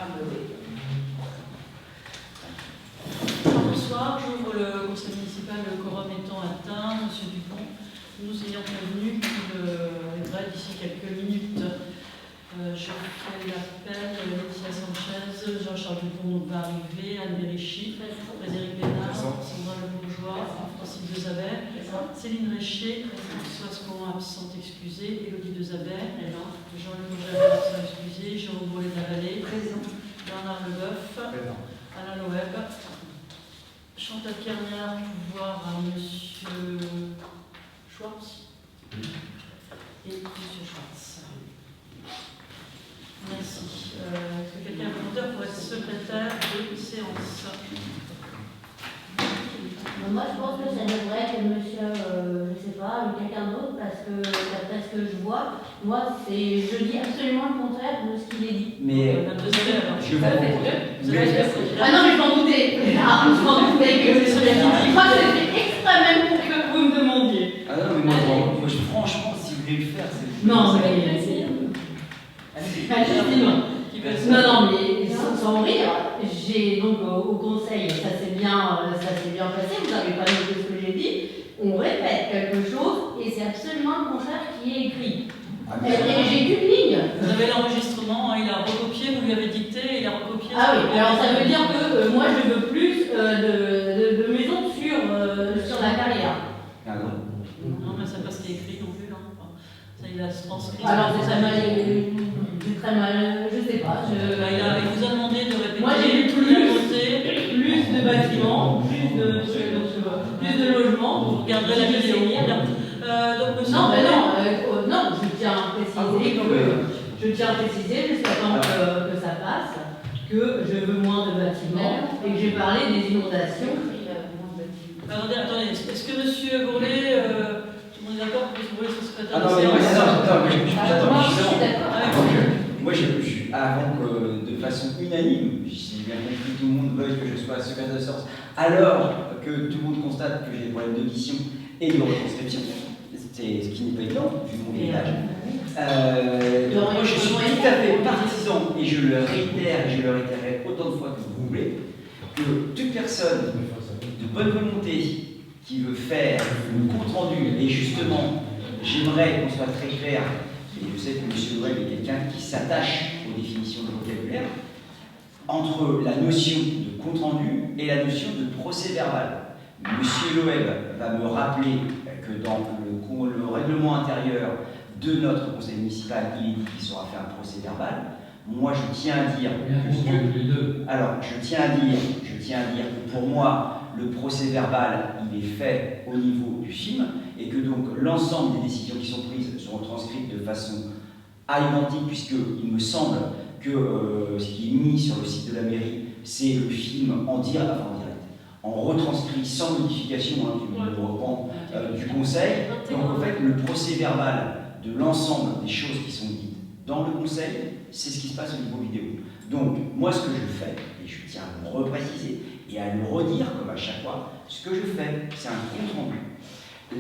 Ah ben oui. Bonsoir, j'ouvre le conseil municipal, le quorum étant atteint. Monsieur Dupont, nous ayant prévenu qu'il arriverait d'ici quelques minutes. Je fais l'appel, Laetitia Sanchez, Jean-Charles Dupont va arriver, Anne Bérichi, Frédéric Bénard, Sandra Le Bourgeois, Francis Dezabert, Céline Réchier, Françoise Cohen absente excusée, Élodie Dezabert, Jean-Luc Bourgeois absent excusé, Jérôme Bollet-Lavallée, Bernard Leboeuf, Alain Loeb, Chantal Kerniard, pouvoir à Monsieur Schwartz et Monsieur Schwartz. Merci. Est-ce que quelqu'un est volontaire pour être secrétaire de séance? Moi, je pense que ça devrait être monsieur, je ne sais pas, quelqu'un d'autre, parce que d'après ce que je vois, moi, je dis absolument le contraire de ce qu'il est dit. Mais je vous Ah non, mais je m'en doutais. Ah, je m'en doutais que je crois que c'était exprès même pour que vous me demandiez. Ah non, mais moi, franchement, si vous voulez le faire, c'est... Non, mais c'est... Non, mais sans rire, j'ai donc au conseil, ça s'est bien passé, vous n'avez pas noté ce que j'ai dit, on répète quelque chose et c'est absolument le contraire qui est écrit. Et j'ai qu'une ligne. Vous avez l'enregistrement, il a recopié, vous lui avez dicté, il a recopié. Ah oui, alors ça veut dire que moi je veux plus de maisons sur la carrière. Ah non. Non, mais c'est pas ce qui est écrit non plus. Ça, il a transcrit. Alors c'est très mal, je sais pas. Il vous a demandé de répéter. Moi j'ai vu plus de bâtiments, plus de logements. Vous regarderez la vidéo. Donc, monsieur Non, mais non, je tiens à préciser jusqu'à temps que ça passe, que je veux moins de bâtiments et que j'ai parlé des inondations. Attendez, est-ce que monsieur Gourlet, tout le monde est d'accord que monsieur Gourlet soit secrétaire de séance? Je suis d'accord. Moi, avant que, de façon unanime, si j'ai bien compris, tout le monde veuille que je sois secrétaire de séance, alors que tout le monde constate que j'ai des problèmes d'audition et de retranscription, c'est ce qui n'est pas évident, vu mon village. Moi, je suis tout à fait partisan, et je le réitère, et je le réitérerai autant de fois que vous voulez, que toute personne de bonne volonté qui veut faire le compte rendu, et justement, j'aimerais qu'on soit très clair, et je sais que M. Loeb est quelqu'un qui s'attache aux définitions de vocabulaire, entre la notion de compte rendu et la notion de procès verbal. M. Loeb va me rappeler que dans le règlement intérieur de notre conseil municipal, il est dit qu'il sera fait un procès verbal. Moi, je tiens à dire que pour moi, le procès verbal, il est fait au niveau du film, et que donc l'ensemble des décisions qui sont prises seront transcrites de façon à identique, puisqu'il me semble que ce qui est mis sur le site de la mairie, c'est le film en direct, en retranscrit sans modification, tu me le reprends, du conseil. Donc en fait, le procès verbal de l'ensemble des choses qui sont dites dans le conseil, c'est ce qui se passe au niveau vidéo. Donc moi, ce que je fais, et je tiens à le repréciser et à le redire comme à chaque fois, ce que je fais, c'est un compte rendu.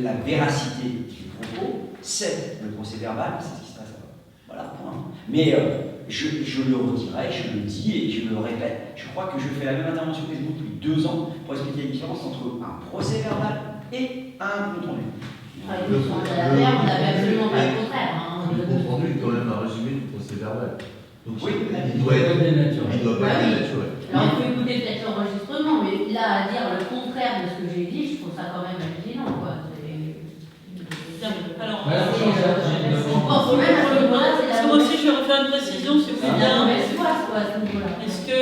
La véracité du propos, c'est le procès verbal, c'est ce qui se passe là-bas. Voilà, point. Mais je le redirai, je le dis et je le répète. Je crois que je fais la même intervention que Facebook depuis 2 ans pour expliquer la différence entre un procès verbal et un compte rendu. On n'avait absolument pas le contraire. Le compte rendu est quand même un résumé du procès verbal. Donc oui, il doit être dénaturé. Alors il faut écouter peut-être l'enregistrement, mais là, à dire le contraire de ce que j'ai dit, je trouve ça quand même hallucinant, quoi. Alors, parce que moi aussi, je vais refaire une précision, si vous voulez bien. Est-ce que,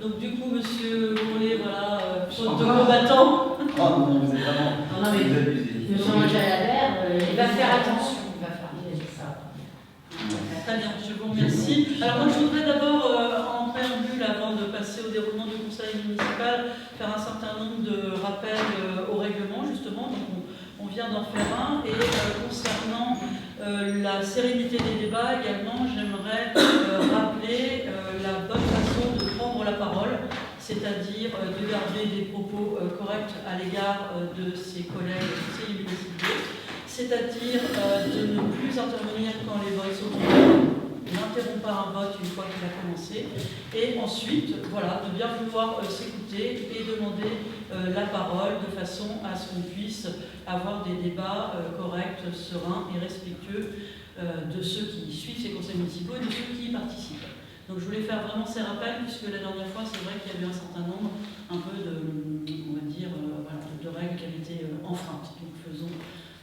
donc du coup, monsieur Gourlet, voilà, faute de combattant. Oh non, vous êtes vraiment. Non, mais monsieur Jalabert, il va faire attention. Très bien, je vous remercie. Alors moi, je voudrais d'abord, en préambule, avant de passer au déroulement du conseil municipal, faire un certain nombre de rappels au règlement, justement. Donc, on vient d'en faire un. Et concernant la sérénité des débats, également, j'aimerais rappeler la bonne façon de prendre la parole, c'est-à-dire de garder des propos corrects à l'égard de ses collègues conseillers municipaux, c'est-à-dire de ne plus intervenir quand les votes sont ouverts, n'interrompt pas un vote une fois qu'il a commencé. Et ensuite, voilà, de bien vouloir s'écouter et demander la parole de façon à ce qu'on puisse avoir des débats corrects, sereins et respectueux de ceux qui suivent ces conseils municipaux et de ceux qui y participent. Donc je voulais faire vraiment ces rappels, puisque la dernière fois, c'est vrai qu'il y a eu un certain nombre un peu de, on va dire, voilà, de règles qui avaient été enfreintes. Donc faisons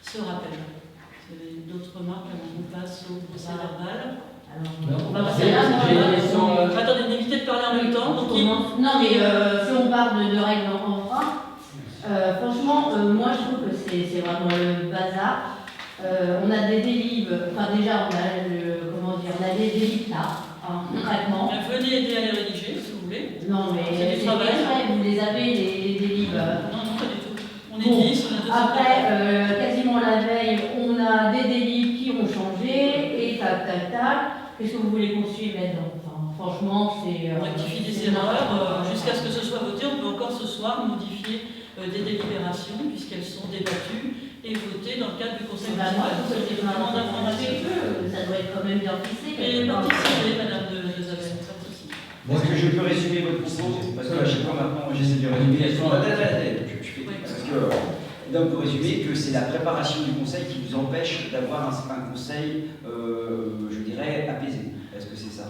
ce rappel. Vous avez d'autres remarques avant qu'on passe au procès verbal? Alors, on va passer là. Attendez, d'éviter de parler en même temps. Donc, non, mais si on parle de règles enfreintes, franchement, moi je trouve que c'est vraiment le bazar. On a des délivres, enfin déjà on a des délivres là. Concrètement. Venez aider à les rédiger, si vous voulez. Non, mais c'est du travail. Vous les avez, les délivres. Non, pas du tout. On est 10, on a 200. Après, quasiment la veille, on a des délivres qui ont changé, et tac, tac, tac. Qu'est-ce que vous voulez qu'on suive là-dedans? Enfin, franchement, c'est. On rectifie des erreurs. Jusqu'à ce que ce soit voté, on peut encore ce soir modifier des délibérations, puisqu'elles sont débattues et votées dans le cadre du conseil municipal. C'est vraiment d'information. Ça doit être quand même bien fixé. Et participez, madame de Zabel, pas de souci. Est-ce que je peux résumer votre propos? Parce que à chaque fois maintenant, j'essaie de résumer. Parce que, donc, pour résumer, que c'est la préparation du conseil qui vous empêche d'avoir un conseil, je dirais, apaisé. Est-ce que c'est ça?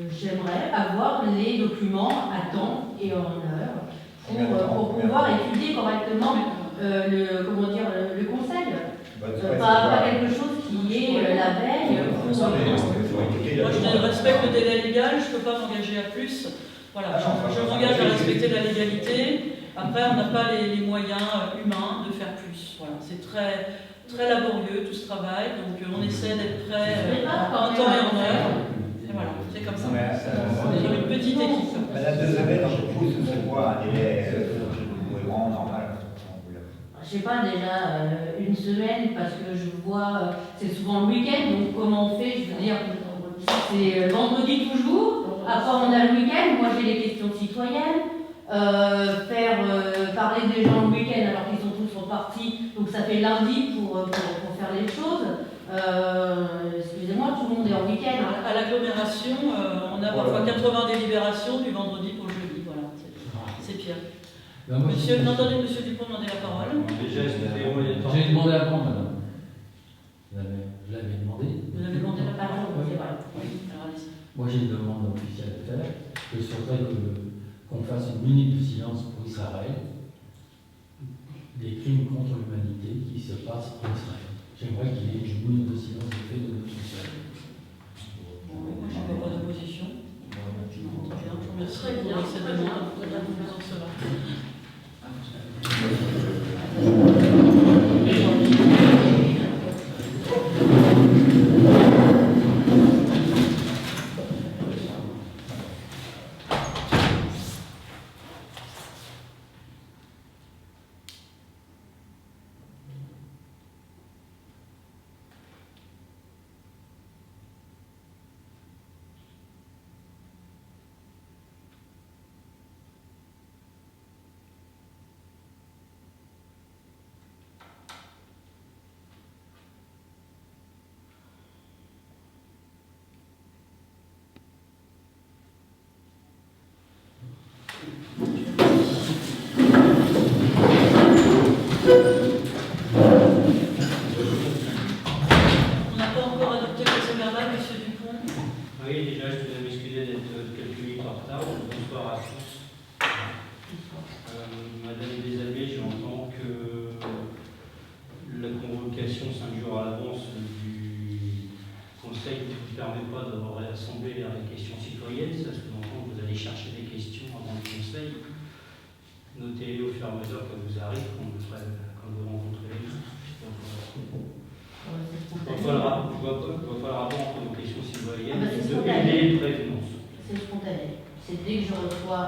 J'aimerais avoir les documents à temps et en heure pour pouvoir étudier correctement le conseil. Pas quelque chose qui est la veille. Moi, je respecte le délai légal, je ne peux pas m'engager à plus. Voilà, je m'engage à respecter la légalité. Après, on n'a pas les moyens humains de faire plus. Voilà, c'est très, très laborieux tout ce travail, donc on essaie d'être prêt en temps et en heure. Et voilà, c'est comme ça. On est une petite équipe. Madame de Zabel, pour vous, ce serait quoi un délai cohérent, normal? Je sais pas, déjà une semaine, parce que je vois, c'est souvent le week-end, donc comment on fait? Je veux dire, c'est vendredi toujours, après on a le week-end, moi j'ai les questions citoyennes, faire parler des gens le week-end alors qu'ils sont tous repartis, donc ça fait lundi pour faire les choses. Excusez-moi, tout le monde est en week-end. À l'agglomération, on a parfois 80 délibérations du vendredi pour le jeudi, voilà, c'est pire. Monsieur, entendez Monsieur Dupont demander la parole. Déjà, j'ai demandé à prendre, madame. Je l'avais demandé. Vous avez demandé la parole, c'est vrai. Oui, alors allez-y. Moi, j'ai une demande officielle à faire. Je souhaiterais qu'on fasse une minute de silence pour Israël, des crimes contre l'humanité qui se passent en Israël. J'aimerais qu'il y ait une minute de silence fait de notre social. Moi, je n'ai pas d'opposition. Très bien, je vous remercie pour cette demande. Vous en sera. C'est dès que je reçois,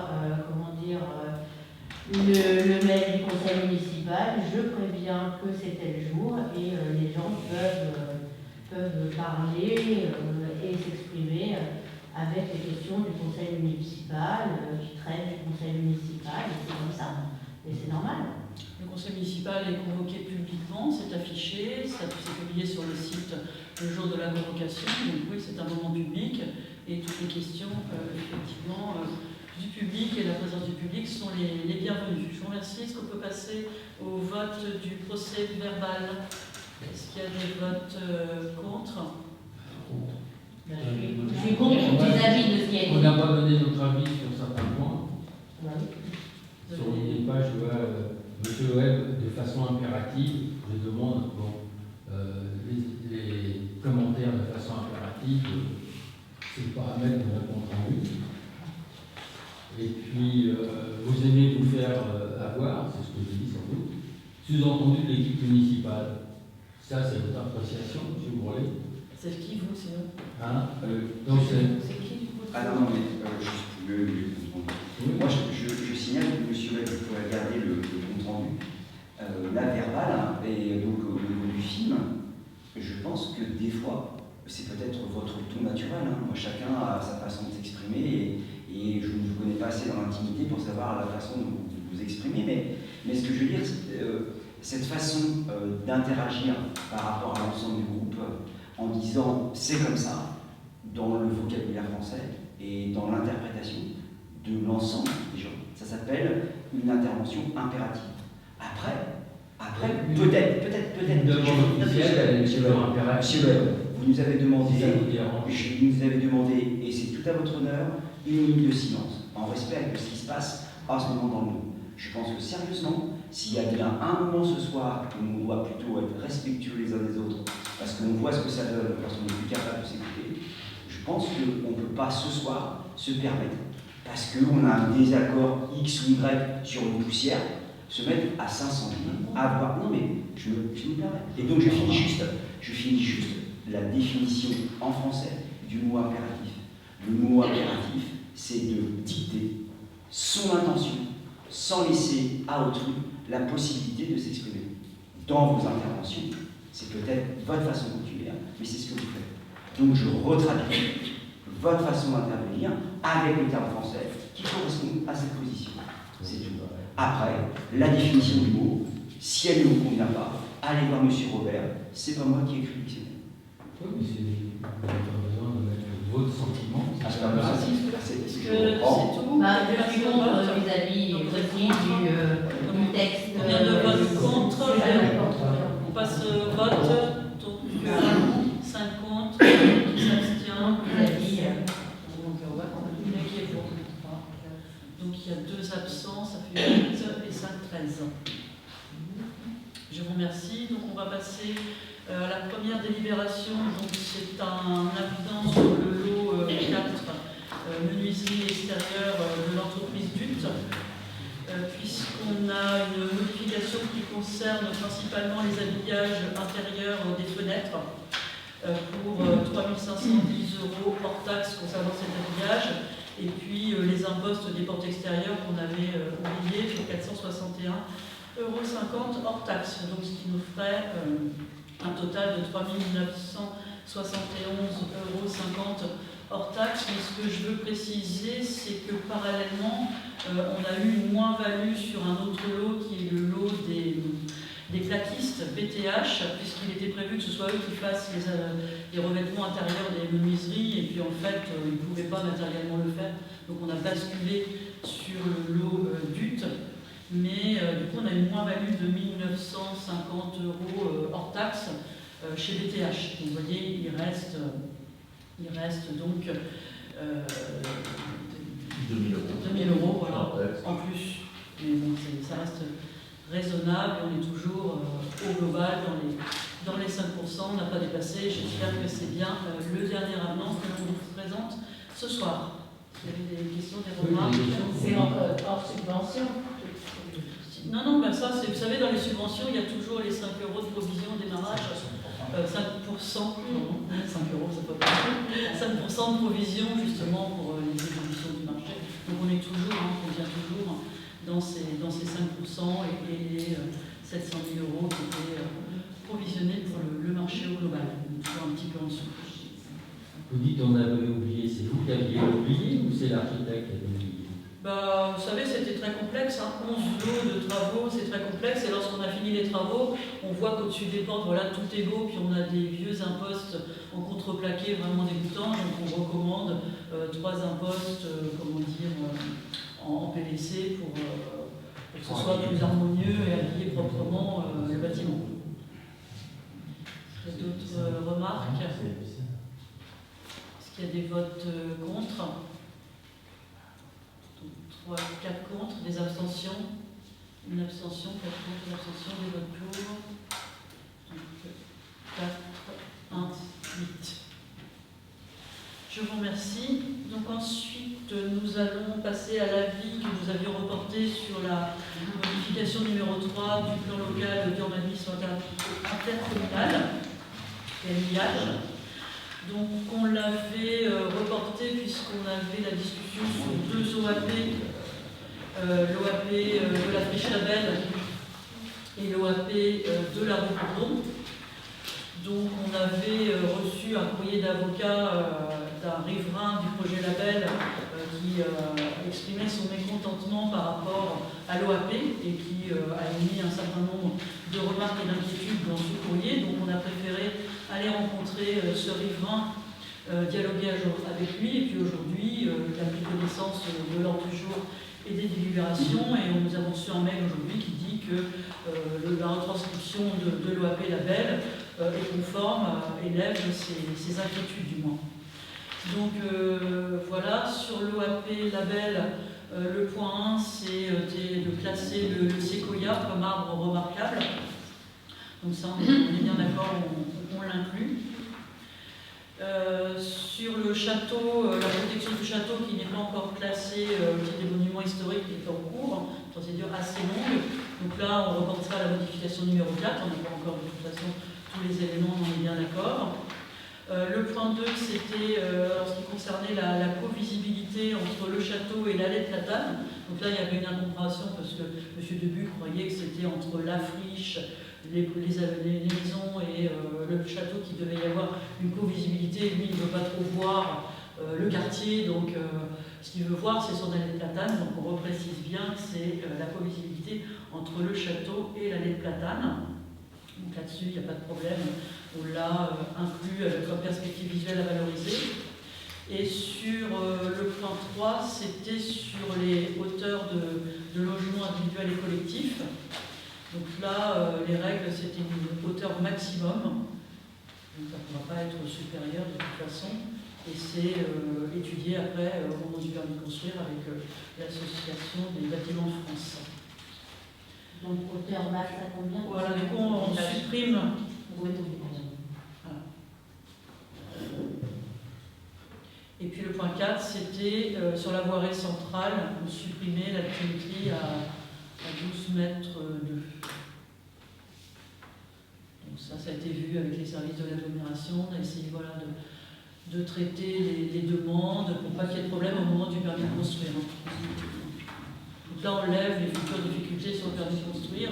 le mail du conseil municipal, je préviens que c'est tel jour et les gens peuvent parler et s'exprimer avec les questions du conseil municipal, qui traitent du conseil municipal, et c'est comme ça. Et c'est normal. Le conseil municipal est convoqué publiquement, c'est affiché, c'est publié sur le site le jour de la convocation. Donc oui, c'est un moment public et toutes les questions, effectivement, du public et la présence du public sont les bienvenues. Je vous remercie. Est-ce qu'on peut passer au vote du procès verbal? Est-ce qu'il y a des votes contre? Je suis contre vis-à-vis de ce qui a On été n'a pas donné notre avis sur certains points. dit. Sur les pages, je vois M. Webb, de façon impérative, je demande les commentaires de façon impérative, c'est le paramètre de la compte rendu. Et puis, vous aimez vous faire avoir, c'est ce que j'ai dit sans doute, sous-entendu de l'équipe municipale. Ça, c'est votre appréciation, M. Bourlet. C'est qui, vous, sinon? Hein donc, C'est qui, du coup? Ah non, mais moi, je signale que monsieur Webb, il faut regarder le compte rendu. La verbale, et donc au niveau du film, je pense que des fois, c'est peut-être votre ton naturel. Moi, chacun a sa façon de s'exprimer, et je ne vous connais pas assez dans l'intimité pour savoir la façon dont vous vous exprimez, mais ce que je veux dire, cette façon d'interagir par rapport à l'ensemble du groupe, en disant c'est comme ça, dans le vocabulaire français et dans l'interprétation de l'ensemble des gens. Ça s'appelle une intervention impérative. Après, peut-être. une demande officielle, elle est toujours impérative. Monsieur Webb, vous nous avez demandé, Si ça vous dérange. vous nous avez demandé, et c'est tout à votre honneur, 1 minute de silence, en respect avec ce qui se passe en ce moment dans le monde. Je pense que sérieusement, s'il y a bien un moment ce soir où on doit plutôt être respectueux les uns des autres, parce qu'on voit ce que ça donne lorsqu'on n'est plus capable de s'écouter, je pense qu'on ne peut pas ce soir se permettre, parce qu'on a un désaccord X ou Y sur une poussière, se mettre à 500 000, à avoir. Non mais je me permets. Et donc je finis juste la définition en français du mot impératif. Le mot impératif, c'est de dicter son intention sans laisser à autrui la possibilité de s'exprimer. Dans vos interventions, c'est peut-être votre façon d'occuper, mais c'est ce que vous faites. Donc je retraduis votre façon d'intervenir avec le terme français qui correspond à cette position. C'est tout. Après, la définition du mot, si elle ne vous convient pas, allez voir M. Robert, c'est pas moi qui ai écrit le dictionnaire. Oui, mais vous n'avez pas besoin de mettre votre sentiment. Ah, c'est pas possible. Est-ce que c'est tout? Bah, je suis contre vis-à-vis aussi du texte. Combien de votes contre? On passe au vote. Donc, 5 contre, qui s'abstient. Vis-à-vis. Donc il y a 2 absents, ça fait 8 et 5, 13. Je vous remercie. Donc on va passer à la première délibération. Donc c'est un avenant sur le lot 4, menuiserie extérieure de l'entreprise DUT, puisqu'on a une modification qui concerne principalement les habillages intérieurs des fenêtres pour 3 510 € hors taxe concernant cet habillage. Et puis les impostes des portes extérieures qu'on avait oubliés pour 461,50 € hors taxe. Donc ce qui nous ferait un total de 3 971,50 € hors taxe. Mais ce que je veux préciser, c'est que parallèlement, on a eu une moins-value sur un autre lot qui est le lot des plaquistes BTH, puisqu'il était prévu que ce soit eux qui fassent les revêtements intérieurs des menuiseries, et puis en fait, ils ne pouvaient pas matériellement le faire. Donc on a basculé sur le lot DUT, mais du coup on a une moins-value de 1 950 € hors taxe chez BTH. Donc vous voyez, il reste donc 2 000 €. 2 000 € voilà, en plus. Mais bon, ça reste raisonnable, on est toujours au global dans les 5%, on n'a pas dépassé. J'espère que c'est bien le dernier avenant que l'on vous présente ce soir. Vous avez des questions, des remarques? C'est hors subvention. Non, ben ça, vous savez, dans les subventions, il y a toujours les 5 € de provision au démarrage. 5%, non, 5 €, c'est pas possible. 5% de provision, justement, pour les évolutions du marché. Donc on est toujours, on vient toujours dans ces 5% et les 700 000 € qui étaient provisionnés pour le marché au global. Donc toujours un petit peu en dessous. Vous dites on avait oublié, c'est vous qui aviez oublié ou c'est l'architecte qui avait oublié? Vous savez, c'était très complexe, hein. 11 lots de travaux, c'est très complexe. Et lorsqu'on a fini les travaux, on voit qu'au-dessus des portes, voilà, tout est beau. Puis on a des vieux impostes en contreplaqué vraiment dégoûtants. Donc on recommande 3 impostes, en PVC pour que ce soit plus harmonieux et habiller proprement le bâtiment. Est-ce qu'il y a d'autres remarques? Est-ce qu'il y a des votes contre? 3, 4 contre, des abstentions, une abstention, 4 contre, une abstention, des votes pour. Donc 4, 1, 8. Je vous remercie. Donc ensuite, nous allons passer à l'avis que nous avions reporté sur la modification numéro 3 du plan local d'urbanisme intercommunal, PLIH. Donc on l'avait reporté puisqu'on avait la discussion sur 2 OAP, l'OAP de la Friche Labelle et l'OAP de la rue Bourdon. Donc on avait reçu un courrier d'avocat d'un riverain du projet Labelle qui exprimait son mécontentement par rapport à l'OAP et qui a émis un certain nombre de remarques et d'inquiétudes dans ce courrier. Donc on a préféré aller rencontrer ce riverain, dialoguer avec lui, et puis aujourd'hui, il a pris connaissance de l'ordre du jour et des délibérations, et nous avons reçu un mail aujourd'hui qui dit que la retranscription de l'OAP Labelle est conforme, élève ses inquiétudes du moins. Donc voilà, sur l'OAP Labelle, le point 1, c'est de classer le séquoia comme arbre remarquable. Donc ça, on est bien d'accord, on l'inclut. Sur le château, la protection du château qui n'est pas encore classée au titre des monuments historiques qui est en cours, une procédure assez longue. Donc là, on reportera la modification numéro 4, on n'a pas encore de toute façon tous les éléments, on est bien d'accord. Le point 2, c'était en ce qui concernait la co-visibilité entre le château et l'allée de Platane. Donc là, il y avait une incompréhension parce que M. Debuc croyait que c'était entre la friche, les maisons et le château qui devait y avoir une co-visibilité. Lui, il ne veut pas trop voir le quartier, donc ce qu'il veut voir, c'est son allée de Platane. Donc on reprécise bien que c'est la co-visibilité entre le château et l'allée de Platane. Donc là-dessus, il n'y a pas de problème. On l'a inclus avec une perspective visuelle à valoriser. Et sur le point 3, c'était sur les hauteurs de logements individuels et collectifs. Donc là, les règles, c'était une hauteur maximum. Donc ça ne pourra pas être supérieur de toute façon. Et c'est étudié après au moment du permis de construire avec l'association des bâtiments de France. Donc hauteur max à combien? Voilà, du coup on supprime. Voilà. Et puis le point 4, c'était sur la voirie centrale, on supprimait la tuyauterie à 12 mètres 2. Donc ça a été vu avec les services de l'agglomération. On a essayé de traiter les demandes pour pas qu'il y ait de problème au moment du permis de construire. Donc là, on lève les futures difficultés sur le permis de construire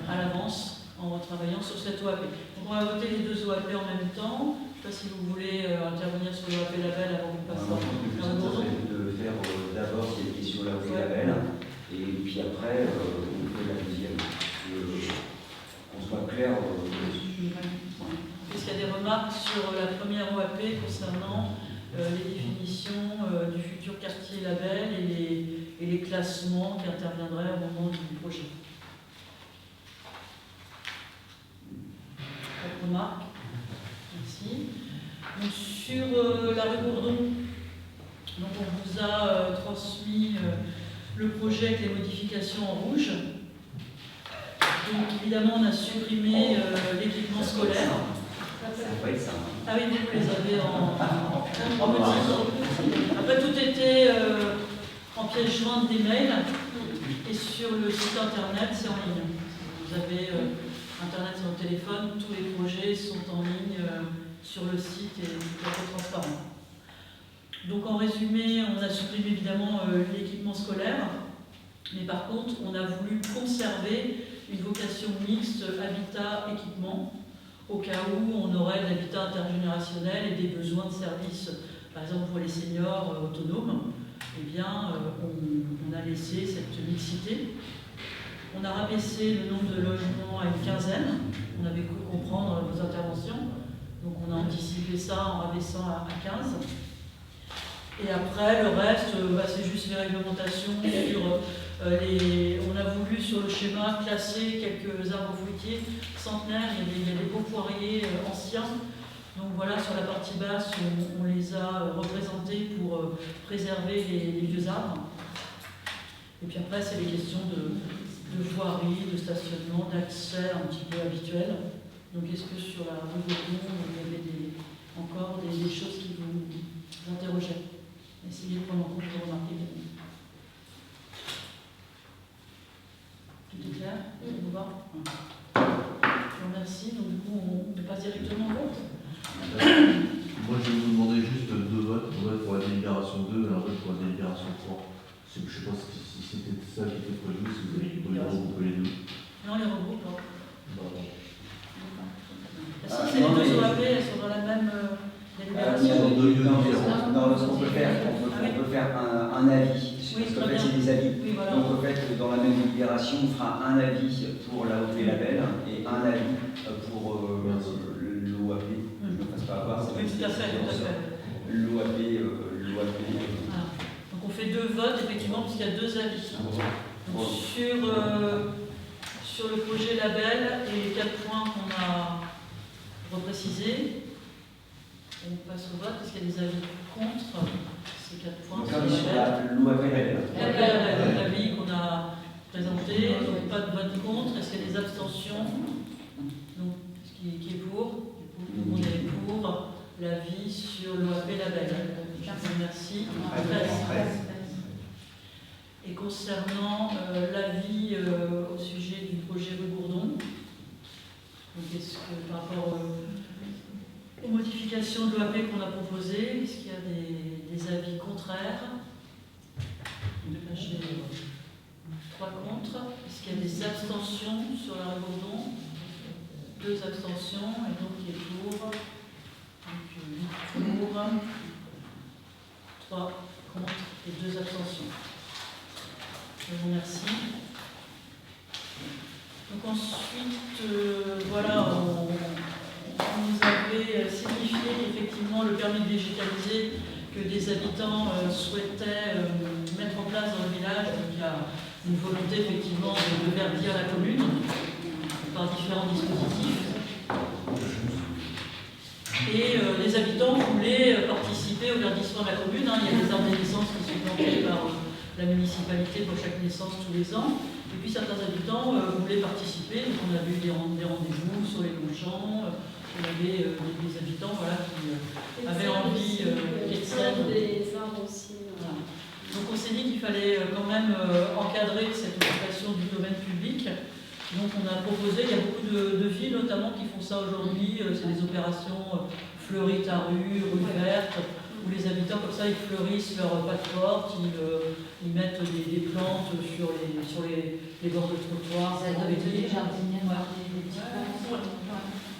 à l'avance en retravaillant sur cette OAP. Donc on va voter les 2 OAP en même temps. Je ne sais pas si vous voulez intervenir sur l'OAP Labelle avant de passer à de faire d'abord ces questions l'OAP Labelle, et puis après, on fait la deuxième. Qu'on soit clair. Est-ce qu'il y a des remarques sur la première OAP concernant les définitions du futur quartier Labelle et les classements qui interviendraient au moment du projet? Pas de remarques? Merci. Donc, sur la rue Bourdon, donc on vous a transmis le projet avec les modifications en rouge. Donc évidemment, on a supprimé l'équipement scolaire. Ça va être ça. Ah oui, vous les avez en petit. Après, tout était en pièce jointe des mails. Et sur le site internet, c'est en ligne. Vous avez internet sur le téléphone, tous les projets sont en ligne sur le site et tout à fait transparent. Donc en résumé, on a supprimé évidemment l'équipement scolaire. Mais par contre, on a voulu conserver une vocation mixte habitat-équipement, au cas où on aurait de l'habitat intergénérationnel et des besoins de services, par exemple pour les seniors autonomes. eh bien, on a laissé cette mixité. On a rabaissé le nombre de logements à une quinzaine. On avait cru comprendre dans vos interventions. Donc on a anticipé ça en rabaissant à 15. Et après, le reste, c'est juste les réglementations sur on a voulu sur le schéma classer quelques arbres fruitiers centenaires. Il y a des beaux poiriers anciens. Donc voilà, sur la partie basse, on les a représentés pour préserver les vieux arbres. Et puis après, c'est les questions de voirie, de stationnement, d'accès un petit peu habituel. Donc est-ce que sur la rue Gaudon, il y avait encore des choses qui vous interrogeaient? Essayez de prendre en compte vos remarques également. Tout est clair? On va. Je vous remercie. Donc du coup, on passe directement au vote. Moi, je vais vous demander juste 2 votes. Un vote pour la délibération 2 et un vote pour la délibération 3. Je ne sais pas si c'était ça qui était prévu, si vous avez plutôt regrouper les deux. Non, les regroupe pas. Non. Si c'est les deux OAP, elles sont dans la même délibération. Non, ce qu'on peut faire, on peut faire un avis. Oui, Parce qu'en fait, c'est des avis. Oui, voilà. Donc, en fait, dans la même délibération, on fera un avis pour l'AOP label et un avis pour l'OAP. Je ne me fasse pas avoir. Oui, tout à fait. L'OAP. Voilà. Donc on fait 2 votes, effectivement, puisqu'il y a 2 avis. Donc, sur le projet label et les 4 points qu'on a reprécisés, on passe au vote. Est-ce qu'il y a des avis contre ces 4 points? Donc, on est sur l'OAP label. L'avis qu'on a présenté, donc pas de vote contre. Est-ce qu'il y a des abstentions? Donc, qui est pour? Tout le monde est pour l'avis sur l'OAP label. Je vous remercie. 13. Et concernant l'avis au sujet du projet rue Bourdon, donc est-ce que par rapport aux modifications de l'OAP qu'on a proposées, est-ce qu'il y a des avis contraires? J'ai 3 contre. Est-ce qu'il y a des abstentions sur la rue Bourdon? 2 abstentions, et donc qui est pour? Donc 8 pour, 3 contre et 2 abstentions. Je vous remercie. Donc ensuite, voilà, on nous avait signifié qu'effectivement le permis de végétaliser que des habitants souhaitaient mettre en place dans le village. Donc il y a une volonté effectivement de verdir la commune par différents dispositifs. Et les habitants voulaient participer au verdissement de la commune. Il y a des arbres de naissance qui sont plantés par la municipalité pour chaque naissance tous les ans. Et puis certains habitants voulaient participer. Donc on a eu des rendez-vous sur les Longchamps. On avait des habitants qui avaient envie des arbres aussi. Voilà. Donc on s'est dit qu'il fallait quand même encadrer cette occupation du domaine public. Donc on a proposé, il y a beaucoup de villes notamment qui font ça aujourd'hui, c'est des opérations fleuries ta rue verte, où les habitants comme ça ils fleurissent leur pas de porte, ils mettent des plantes sur les bords de trottoirs. Avec des jardinières, des petits plants.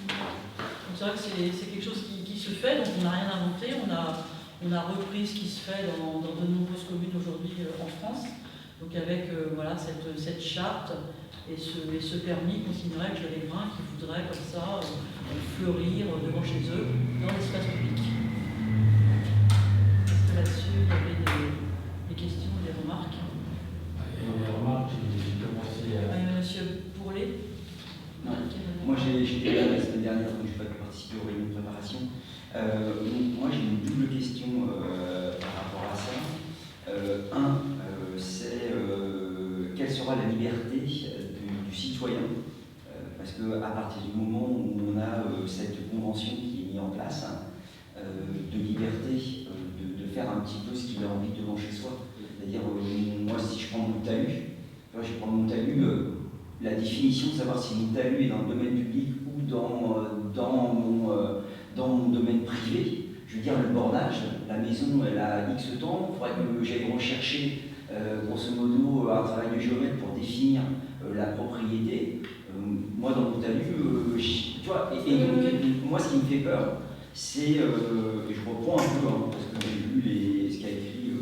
Donc c'est vrai que c'est quelque chose qui se fait, donc on n'a rien inventé, on a repris ce qui se fait dans de nombreuses communes aujourd'hui en France. Donc avec cette charte et ce permis consignerait que les riverains qui voudraient comme ça fleurir devant chez eux dans l'espace public. Est-ce que là-dessus il y avait des questions, des remarques? Les remarques, j'ai commencé à... Monsieur Bourlet? Non. Moi j'étais là la semaine dernière, donc je n'ai pas pu participer aux réunions de préparation. Moi j'ai une double question par rapport à ça. C'est quelle sera la liberté du citoyen, parce qu'à partir du moment où on a cette convention qui est mise en place, de liberté de faire un petit peu ce qu'il a envie devant chez soi. C'est-à-dire, moi si je prends mon talus, la définition de savoir si mon talus est dans le domaine public ou dans mon domaine privé, je veux dire le bordage, la maison elle a X temps, il faudrait que j'aille rechercher grosso modo un travail de géomètre pour définir la propriété. Moi dans mon talus, tu vois, et donc moi ce qui me fait peur, c'est, je reprends un peu, parce que j'ai lu ce qu'a écrit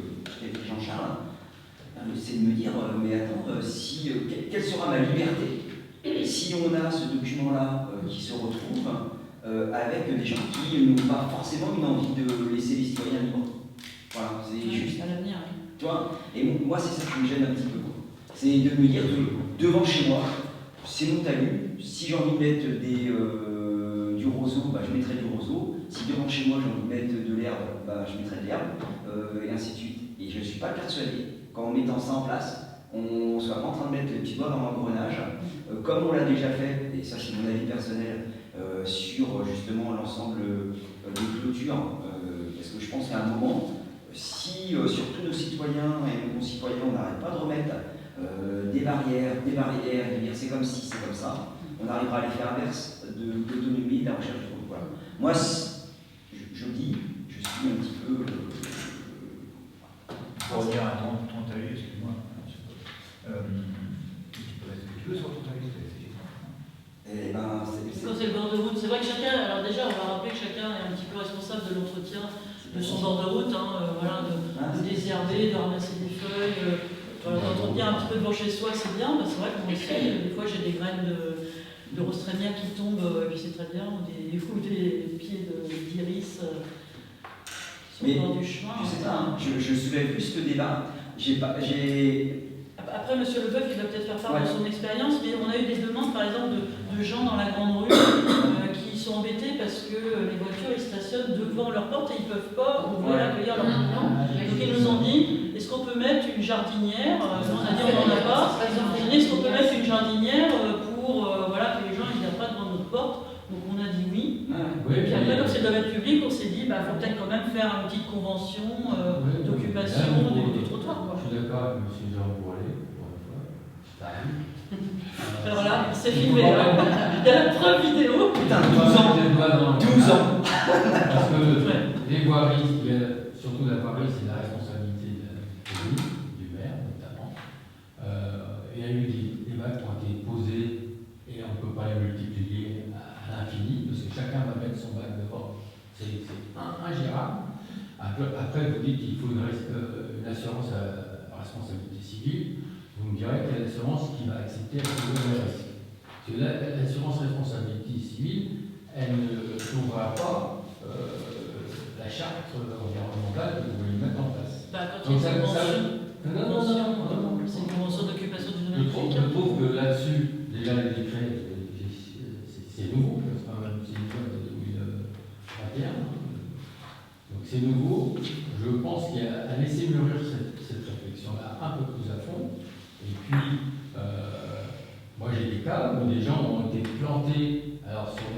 Jean-Charles, avec des gens qui n'ont pas forcément une envie de laisser les citoyens libres. Voilà, c'est juste. à l'avenir. Tu vois, et moi, c'est ça qui me gêne un petit peu. C'est de me dire que devant chez moi, c'est mon talus. Si j'ai envie de mettre du roseau, bah, je mettrai du roseau. Si devant chez moi, j'ai envie de mettre de l'herbe, bah, je mettrai de l'herbe, et ainsi de suite. Et je ne suis pas persuadé qu'en mettant ça en place, on ne soit pas en train de mettre les petits doigts dans l'engrenage, comme on l'a déjà fait, et ça c'est mon avis personnel, sur justement l'ensemble des clôtures, parce que je pense qu'à un moment, si sur tous nos citoyens et nos concitoyens, on n'arrête pas de remettre des barrières, de dire c'est comme si, c'est comme ça, on arrivera à l'effet inverse de l'autonomie, de la recherche de trouble. Voilà. Moi, je dis, je suis un petit peu... Pour revenir à ton talus, excuse-moi, tu peux sur ton talus, Eh ben, Quand c'est le bord de route, c'est vrai que chacun, alors déjà on va rappeler que chacun est un petit peu responsable de l'entretien de son bord de route, voilà, de désherber, de ramasser des feuilles, d'entretenir un petit peu devant chez soi, c'est bien, c'est vrai que moi aussi, des fois j'ai des graines de rose trémière qui tombent, et puis c'est très bien, ou des pieds d'iris sur le bord du chemin. Je sais pas, je soulève plus le débat. Après, M. Leboeuf, il va peut-être faire part de son expérience, mais on a eu des demandes, par exemple, de gens dans la grande rue qui sont embêtés parce que les voitures, ils stationnent devant leur porte et ils ne peuvent pas ouvrir, accueillir leurs clients. Donc ils nous ont dit, est-ce qu'on peut mettre une jardinière, on a dit on n'en a pas, ils ont dit, est-ce qu'on peut mettre une jardinière pour voilà, que les gens ne viennent pas devant notre porte. Donc on a dit oui. Oui, Puis après, comme c'est le domaine public, on s'est dit, il faut peut-être quand même faire une petite convention d'occupation du trottoir. Je suis d'accord avec M. Jean Bourlet, pour une fois. Ça arrive. Alors là, c'est filmé, il y a la preuve vidéo. Putain, 12 ans. 12 ans. Parce que les voiries, surtout la voirie, c'est la responsabilité du maire notamment. Il y a eu des débats qui ont été posés et on ne peut pas les multiplier à l'infini parce que chacun va mettre son bac devant. C'est ingérable. Après, vous dites qu'il faut une assurance à responsabilité civile. Vous me direz quelle assurance qui va accepter le risque. Parce que l'assurance responsabilité civile, elle ne trouvera pas la charte environnementale que vous voulez mettre en place. Quand il y a une convention, c'est une convention d'occupation du domaine public. Je trouve que là-dessus, déjà les décrets, c'est nouveau, c'est quand même une loi de 2021. Donc c'est nouveau. Je pense qu'il y a à laisser mûrir cette réflexion-là un peu plus à fond. Et puis, moi j'ai des cas où des gens ont été plantés alors sur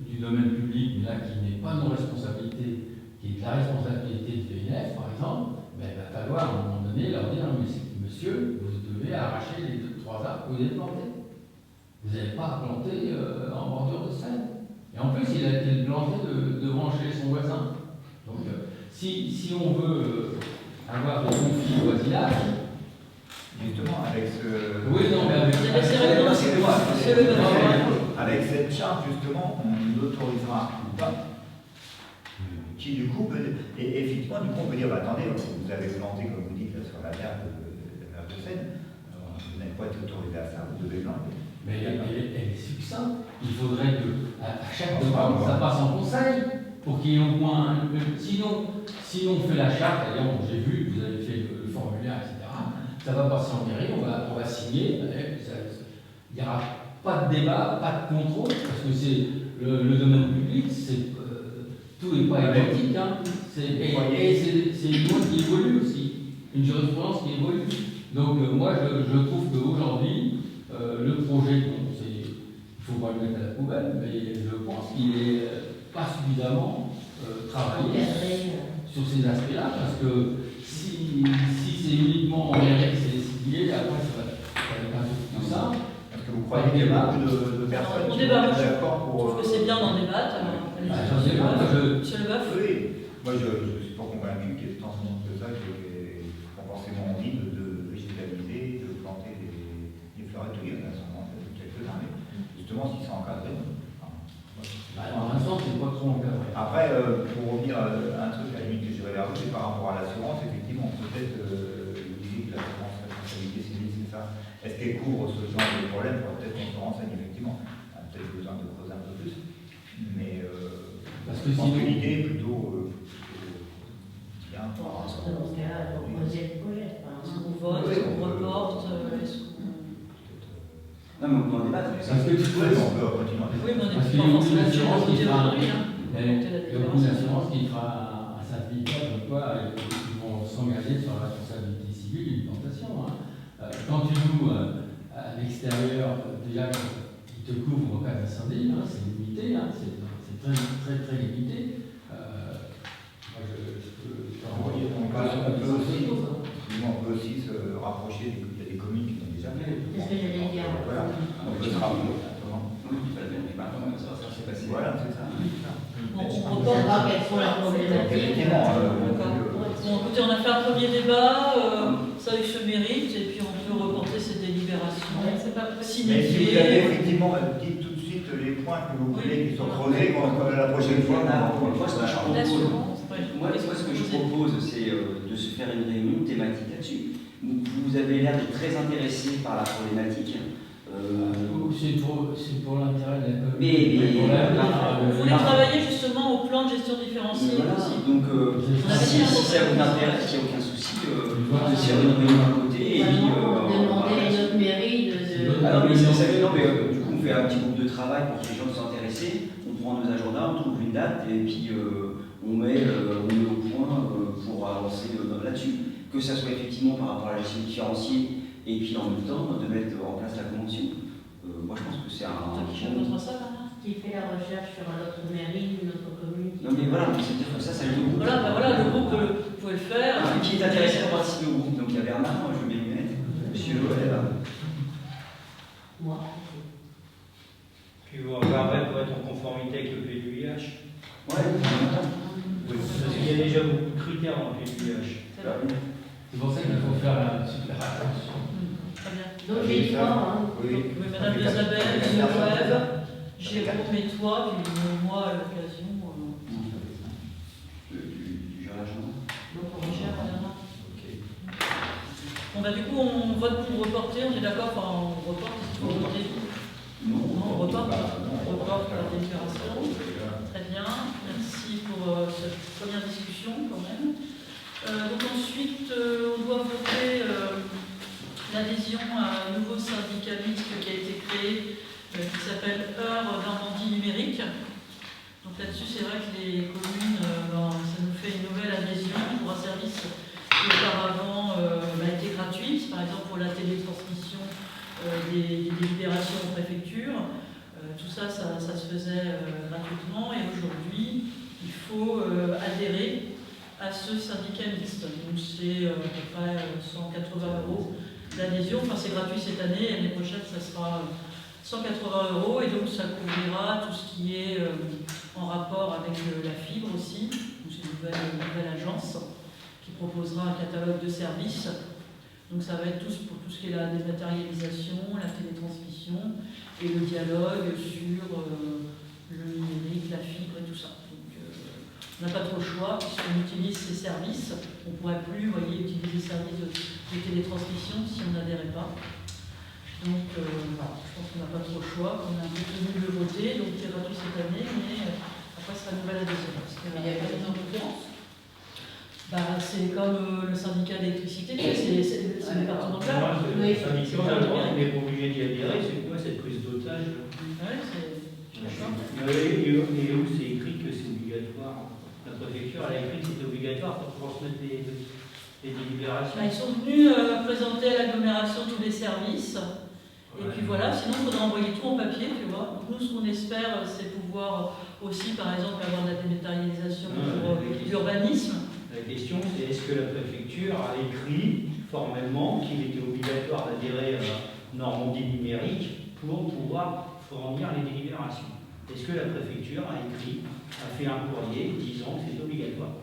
du domaine public, mais là qui n'est pas nos responsabilités, qui est de la responsabilité de VNF par exemple, ben, il va falloir à un moment donné leur dire monsieur, vous devez arracher les 2-3 arbres que vous avez plantés. Vous n'avez pas planté en bordure de Seine. Et en plus, il a été planté devant chez son voisin. Donc, si on veut avoir des conflits de voisinage, justement, avec ce... oui, non, mais avec cette charte, justement, on l'autorisera ou pas. Qui, du coup, peut... Et effectivement, du coup, on peut dire, attendez, vous avez planté, comme vous dites, là, sur la mer de Seine, vous n'avez pas été autorisé à ça, vous devez planter. Mais elle est succincte. Il faudrait que, à chaque demande, ça passe en conseil, pour qu'il y ait au moins... Sinon, on fait la charte, d'ailleurs, j'ai vu, vous avez fait le formulaire, etc. Ça va passer en mairie, on va signer, il n'y aura pas de débat, pas de contrôle, parce que c'est le domaine public, tout n'est pas identique, et c'est une loi qui évolue aussi, une jurisprudence qui évolue. Donc moi je trouve qu'aujourd'hui, le projet, il ne faut pas le mettre à la poubelle, mais je pense qu'il n'est pas suffisamment travaillé sur ces aspects-là, parce que si c'est uniquement en mairie, c'est ciblé, après ça va être un peu plus simple. Est-ce que vous croyez qu'il y a beaucoup de personnes qui sont d'accord pour... Je trouve que c'est bien d'en débattre. Monsieur Leboeuf. Oui, moi je suis pas convaincu qu'il y ait tant de monde que ça qui ait forcément envie de végétaliser, de planter des fleurs et il y en a sûrement quelques-uns, mais justement s'ils sont encadrés. En l'instant, c'est pas trop encadré. Après, pour revenir à un truc à la limite que j'aurais rajouté par rapport à l'assurance, effectivement, peut-être vous disiez que l'assurance responsabilité civile, c'est ça. Est-ce qu'elle couvre ce genre de problème? Peut-être qu'on se renseigne, effectivement. On a peut-être besoin de creuser un peu plus. Mais Parce que Je pense que sinon- l'idée est plutôt bien. Dans ce cas-là, on pose le projet. Est-ce qu'on vote, est-ce qu'on reporte, est-ce qu'on... Non, mais on peut en débattre. Parce que tu Oui, peux, on peut continuer. Oui, mais on Parce n'est qu'il y pas a forcément une obligé de assurance qui voter fera un- aujourd'hui, hein. il y a aucune assurance qui fera un syndicat comme quoi ils vont s'engager sur la responsabilité civile d'une plantation. Hein. Quand tu loues à l'extérieur, déjà, ils te couvrent en cas d'incendie, hein, c'est limité, hein, c'est très, très, très limité. Moi, je peux On peut aussi se rapprocher, il y a des communes qui l'ont déjà fait. C'est ce que j'allais dire. Voilà, on peut se rapprocher. Oui, pas le même débat, ça s'est passé. Voilà, c'est ça. On On reporte. savoir quelles sont leurs problématiques. Effectivement, Bon, écoutez, on a fait un premier débat, ça a eu ce mérite, et puis on peut reporter ces délibérations. C'est pas mais si vous avez Signifiées. effectivement, dites tout de suite les points que vous Oui. voulez qui sont creusés pour la prochaine fois. Moi, ce que je propose, l'assurance. moi, ce que je propose, c'est de se faire une réunion thématique là-dessus. Vous avez l'air d'être très intéressé par la problématique. C'est pour l'intérêt de la commune. Mais- pour l'avenir, Vous voulez travailler justement au plan de gestion différenciée Voilà, aussi. donc On avait si dit un ça vous peu. intéresse, il n'y a aucun souci, de se faire une réunion à côté et puis Demander à notre mairie de. Ah non, mais c'est ça, non, mais du coup, on fait un petit groupe de travail pour que les gens soient intéressés. On prend nos agendas, on trouve une date et puis on met au point pour avancer là-dessus. Que ça soit effectivement par rapport à la gestion différenciée et puis en même temps de mettre en place la convention. Moi, je pense que c'est un. Toi qui chapeauteras ça, Bernard. Qui fait la recherche sur notre mairie, notre commune. Non, mais voilà, c'est-à-dire que ça le groupe. Voilà, ben voilà, le groupe, vous pouvez le faire. Qui est intéressé à participer au groupe. Donc il y a Bernard, moi je veux bien lui mettre. Monsieur Joël. Moi. Puis vous regarderez pour être en conformité avec le PDUIH. Ouais, Parce qu'il y a déjà beaucoup de critères dans le PDUIH. C'est vrai. C'est pour ça qu'il faut faire un super attention. Très bien. Donc j'ai dit quoi, hein. Oui. Oui, Madame Isabelle, Monsieur Webb, Jérôme et toi, puis moi à l'occasion. Du agenda. Donc on gère, Bernard. Bon, bah, du coup, on vote pour reporter, on est d'accord, enfin, on reporte, est-ce qu'il faut voter? Non, on reporte, on reporte la délibération. Très bien, merci pour cette première discussion quand même. Donc ensuite, on doit voter l'adhésion à un nouveau syndicat mixte qui a été créé, qui s'appelle Heure Normandie Numérique. Donc là-dessus, c'est vrai que les communes, ça nous fait une nouvelle adhésion pour un service qui auparavant était gratuit, par exemple pour la télétransmission des délibérations aux préfectures. Tout ça, ça se faisait gratuitement et aujourd'hui, il faut adhérer à ce syndicat mixte. Donc c'est à peu près 180 € d'adhésion. Enfin, c'est gratuit cette année, l'année prochaine, ça sera 180 € et donc ça couvrira tout ce qui est en rapport avec la fibre aussi. Donc c'est une nouvelle agence qui proposera un catalogue de services. Donc ça va être pour tout ce qui est la dématérialisation, la télétransmission et le dialogue sur le numérique, la fibre et tout ça. Donc on n'a pas trop le choix puisqu'on utilise ces services. On ne pourrait plus, utiliser les services de télétransmission si on n'adhérait pas. Donc voilà, je pense qu'on n'a pas trop le choix. On a un peu tenu de le voter, donc c'est gratuit cette année, mais après ce sera une nouvelle adhésion. Il n'y a pas de concurrence. C'est comme le syndicat d'électricité, c'est départemental. Le syndicat, on n'est pas obligé d'y adhérer, c'est quoi cette prise d'otage? Ouais, c'est d'accord. Et où c'est écrit que c'est obligatoire? La préfecture, elle a écrit que c'était obligatoire pour transmettre les délibérations. Ils sont venus présenter à l'agglomération tous les services. Et puis voilà, sinon il faudra envoyer tout en papier, tu vois. Donc nous, ce qu'on espère, c'est pouvoir aussi, par exemple, avoir de la dématérialisation pour l'urbanisme. La question, c'est est-ce que la préfecture a écrit formellement qu'il était obligatoire d'adhérer à Normandie numérique pour pouvoir fournir les délibérations? Est-ce que la préfecture a fait un courrier disant que c'est obligatoire?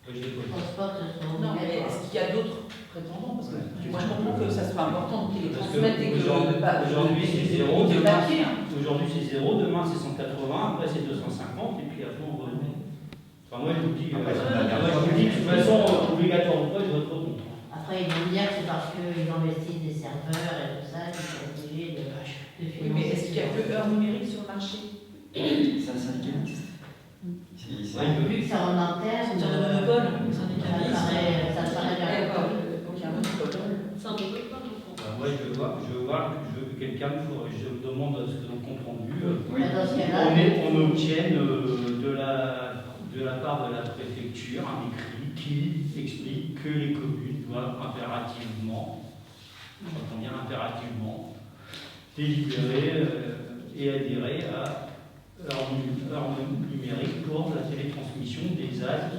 Je l'ai pas vu. Non, mais est-ce qu'il y a d'autres prétendants? Parce que moi, je comprends que ça soit important qu'ils les Parce transmettent et que aujourd'hui, c'est 0, de demain, papier. aujourd'hui c'est 0, demain c'est 180, après c'est 250, et puis après on remet. Enfin, moi je vous dis, de toute façon, obligatoire ou pas, je vote pas contre. Après, ils vont me dire que c'est parce qu'ils investissent des serveurs et tout ça, qu'ils sont obligés de financer. Oui, mais est-ce qu'il y a que heure numérique sur le marché? C'est un syndicat mixte. on obtienne de la part de la préfecture un écrit qui explique que les communes doivent impérativement, j'entends bien impérativement, délibérer et adhérer à leur numérique pour la télétransmission des actes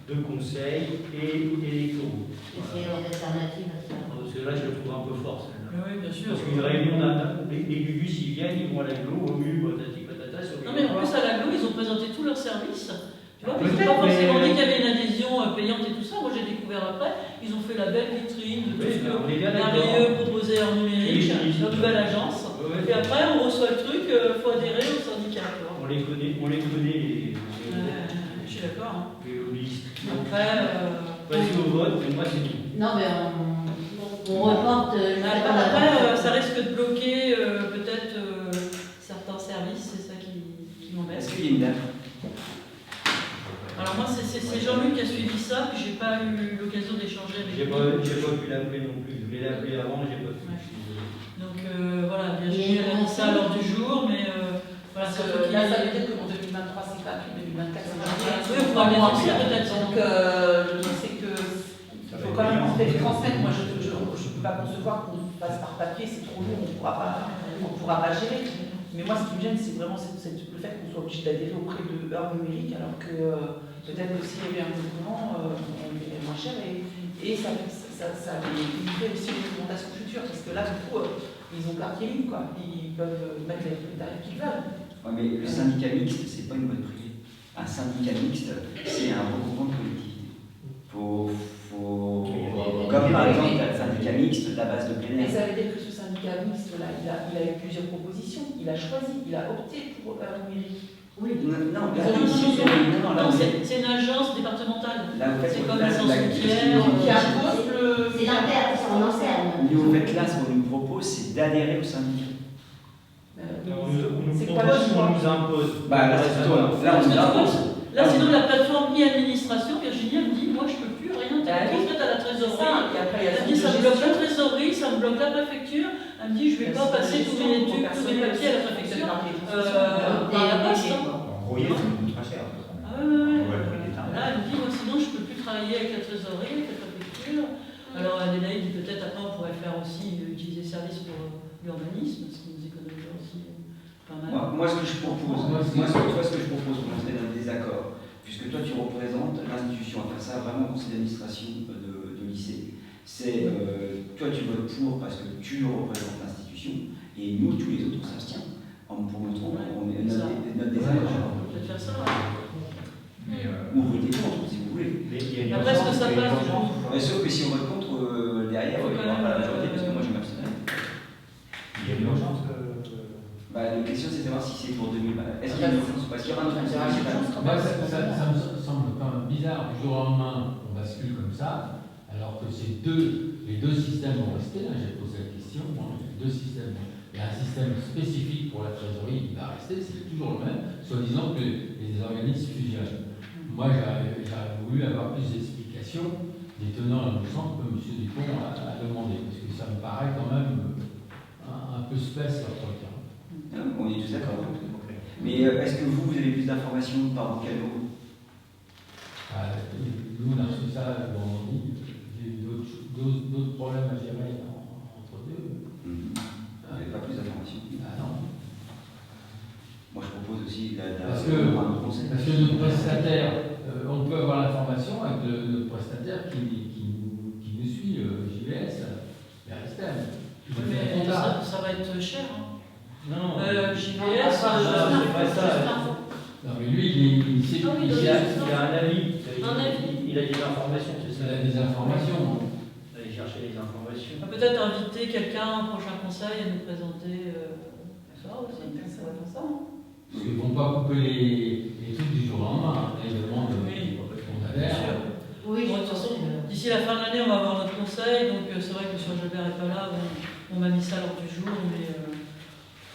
de conseils et électoraux. Est-ce qu'il y a une alternative à ça? Celle-là, je la trouve un peu forte. Oui, bien sûr. Parce qu'une réunion, les Gugus, ils viennent, ils vont à l'agglo, au MU, patati patata, sur les. Non, mais en plus, à l'agglo, ils ont présenté tous leurs services. Tu vois, ils n'ont Peut-être, pas forcément mais- dit qu'il y avait une adhésion payante et tout ça. Moi, j'ai découvert après. Ils ont fait la belle vitrine de tout Oui, ce que on est bien d'accord. Marieux proposait en numérique, Oui, leur nouvelle agence. Ouais, Et après, on reçoit le truc, il faut adhérer au syndicat. Tu vois. on les connaît, Je suis d'accord. Hein. les lobbyistes. Après, Vas-y au vote, mais moi c'est tout. Non, mais on reporte. après, ça risque de bloquer peut-être certains services. C'est ça qui m'embête. Est-ce qu'il y a une date? Alors moi, c'est Jean-Luc qui a suivi ça, puis j'ai pas eu l'occasion d'échanger avec J'ai lui. pas pu l'appeler non plus. Je voulais l'appeler avant, mais j'ai pas pu. Ouais. Je suis désolé. Donc voilà, Virginie elle a mis ça à l'ordre du jour, mais voilà, Parce surtout que qu'il là, ça veut dire qu'en 2023, c'est pas, puis 2024, c'est pas. Oui, on pourra bien dire peut-être. Donc, le truc, c'est que il faut quand même transmettre. Moi, je peux pas concevoir qu'on passe par papier, c'est trop lourd, on pourra pas gérer. Mais moi, ce qui me gêne, c'est vraiment le fait qu'on soit obligé d'adhérer auprès de heures numériques, alors que peut-être que s'il y avait un mouvement, on paierait moins cher et ça limiterait aussi les augmentations futures. Parce que là, du coup, ils ont carte libre, quoi. Ils peuvent mettre les tarifs qu'ils veulent. Ouais, mais le syndicat mixte, c'est pas une bonne privée. Un syndicat mixte, c'est un regroupement de collectivités. Comme par exemple, le syndicat mixte de la base de plein Mais air. ça veut dire que ce syndicat mixte-là, il a eu plusieurs propositions, il a choisi, il a opté pour heures numériques. Oui. Non, Non, c'est une agence départementale. là, vous faites C'est comme là, la c'est la Saint-Soutière. Qui impose le. C'est l'interne, c'est en interne. Nous, en fait, là, ce qu'on nous propose, c'est d'adhérer au syndicat. On nous C'est quoi propose le ou on choix? nous impose? Bah, là, c'est toi. Là, on Parce que nous tu vois, impose. là, sinon, la plateforme e-administration, Virginie, elle me dit, moi, je peux plus rien Bah oui. transmettre à la C'est trésorerie. ça, et après, il y a Elle ce me dit, ça me de bloque la gestion. trésorerie, ça me bloque la préfecture. Elle me dit, je vais pas passer tous mes études, tous mes papiers à la préfecture. Par la poste, hein. En courrier, ça nous coûte très cher. Ah ouais, ouais, On voit le ouais. prix des timbres. Là, elle me dit, moi, sinon, je peux plus travailler avec la trésorerie, avec la préfecture. Alors, Adélaïde dit, peut-être après, on pourrait faire aussi, utiliser le service pour l'urbanisme, ce qui nous économisera aussi pas mal. Moi, ce que je propose, ce que je propose pour lancer un désaccord, puisque toi, tu représentes l'institution, à faire ça vraiment au conseil d'administration de lycée, c'est toi, tu votes pour parce que tu représentes l'institution, et nous, tous les autres, on s'abstient. Pour montrer qu'on est notre désaccord. On peut peut-être faire ça, ouais. Mais, Ou votez contre, si vous voulez. Mais il y a une Après, est-ce que urgence, ça il y a une passe, urgence. Mais sauf que si on vote contre, derrière, il n'y aura pas la majorité, parce que moi, je m'abstiens. il y a une urgence. Bah, la question, c'est de savoir si c'est pour 2000. Est-ce qu'il y a une urgence ou pas? Est-ce qu'il y aura une urgence? Moi, ça me semble quand même bizarre, du jour au lendemain, on bascule comme ça, alors que les deux systèmes vont rester, là, j'ai posé la question, hein, les deux systèmes. Il y a un système spécifique pour la trésorerie qui va rester, c'est toujours le même, soi-disant que les organismes fusionnent. Moi, j'aurais voulu avoir plus d'explications des tenants et aboutissants que M. Dupont a demandé, parce que ça me paraît quand même un peu space leur truc. Non, on est tous d'accord. Mais est-ce que vous avez plus d'informations par quel mot? Nous, on a reçu ça vendredi, j'ai eu d'autres problèmes à gérer entre deux. Vous n'avez pas plus d'informations? Ah non. Moi, je propose aussi Parce que notre prestataire, on peut avoir l'information avec notre prestataire qui nous suit, JVS, RSTM. Mais ça va être cher. Hein. Non, JVS, c'est pas ça. Non, mais lui, il sait Ah oui, il Il a, a un avis. Un avis. Il a des informations, c'est ça. il a des informations. Aller chercher les informations. On va peut-être inviter quelqu'un au prochain conseil à nous présenter ça aussi. Ça va faire ça. Hein. Parce qu'ils ne vont pas couper les trucs du jour au lendemain. Ils demandent Oui, qu'on bien adhère. sûr. Oui, Bon, de toute façon, d'ici la fin de l'année, on va avoir notre conseil. Donc c'est vrai que M. Gilbert n'est pas là. On m'a mis ça à l'ordre du jour. Mais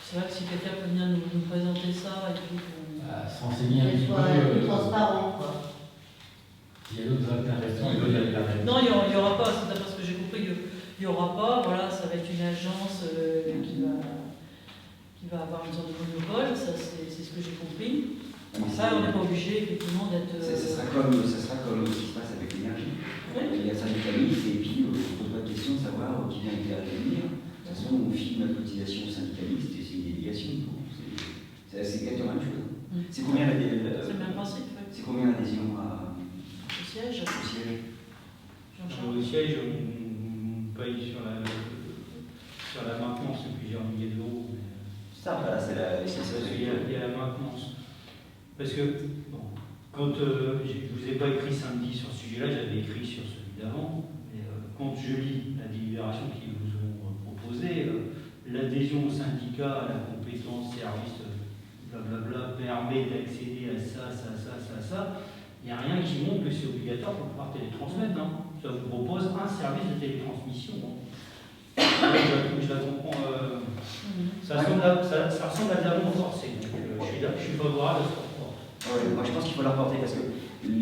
c'est vrai que si quelqu'un peut venir nous présenter ça et puis qu'on. Se renseigner un qu'elle petit soit plus peu. transparent, quoi. S'il y a d'autres alternatives. Non, il n'y aura pas. C'est parce que j'ai compris qu'il n'y aura pas. Voilà, ça va être une agence qui qui va avoir une sorte de monopole, ça c'est ce que j'ai compris. Mais Ça, on n'est pas obligé effectivement d'être. ça sera comme ce qui se passe avec l'énergie. Il y a syndicaliste et puis on ne pose pas de question de savoir qui vient intervenir. De toute façon, on filme la cotisation syndicaliste et c'est une délégation. C'est exactement la même chose. C'est combien C'est le même principe, ouais. C'est combien l'adhésion Au siège. au siège? Au siège, on paye sur la maintenance de plusieurs milliers d'euros. Ça, voilà, c'est la Il y a la maintenance. Parce que, bon, quand je ne vous ai pas écrit samedi sur ce sujet-là, j'avais écrit sur celui d'avant. Mais quand je lis la délibération qu'ils vous ont proposée, l'adhésion au syndicat à la compétence service, blablabla, permet d'accéder à ça. Il n'y a rien qui montre que c'est obligatoire pour pouvoir télétransmettre. Hein. Ça vous propose un service de télétransmission. Hein. Je la comprends. Ça ressemble à de l'amour forcé. Donc, je suis favorable à ce rapport. Ouais, moi je pense qu'il faut la reporter parce que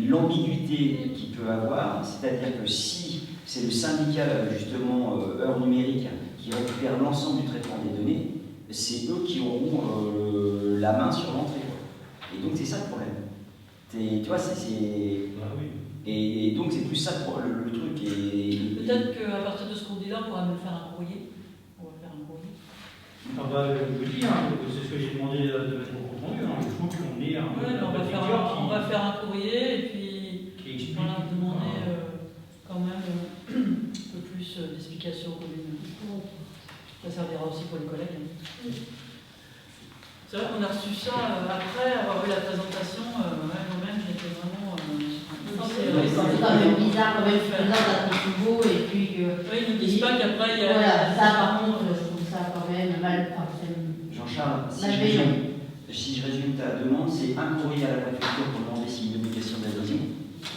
l'ambiguïté qu'il peut avoir, c'est-à-dire que si c'est le syndicat justement heure numérique qui récupère l'ensemble du traitement des données, c'est eux qui auront la main sur l'entrée. Et donc c'est ça le problème. Tu vois, Bah oui. et donc c'est plus ça le truc. Peut-être qu'à partir de ce qu'on dit là, on pourra me faire un courrier. On va faire un courrier. Ah bah, je vous dis, hein, c'est ce que j'ai demandé de mettre au compte rendu. Hein. Il faut qu'on ait un Ouais, on va faire un courrier et puis qui explique. on va demander quand même un peu plus d'explications aux communes. Ça servira aussi pour les collègues. C'est vrai qu'on a reçu ça après avoir vu la présentation. Moi-même, j'étais vraiment. C'est quand même bizarre, quand même, d'être nouveau et puis que. Oui, ils ne disent pas qu'après il y a. Voilà, ça par contre, je trouve ça quand même mal. Jean-Charles, si je résume ta demande, c'est un courrier à la préfecture pour demander s'il y a une obligation d'adhésion.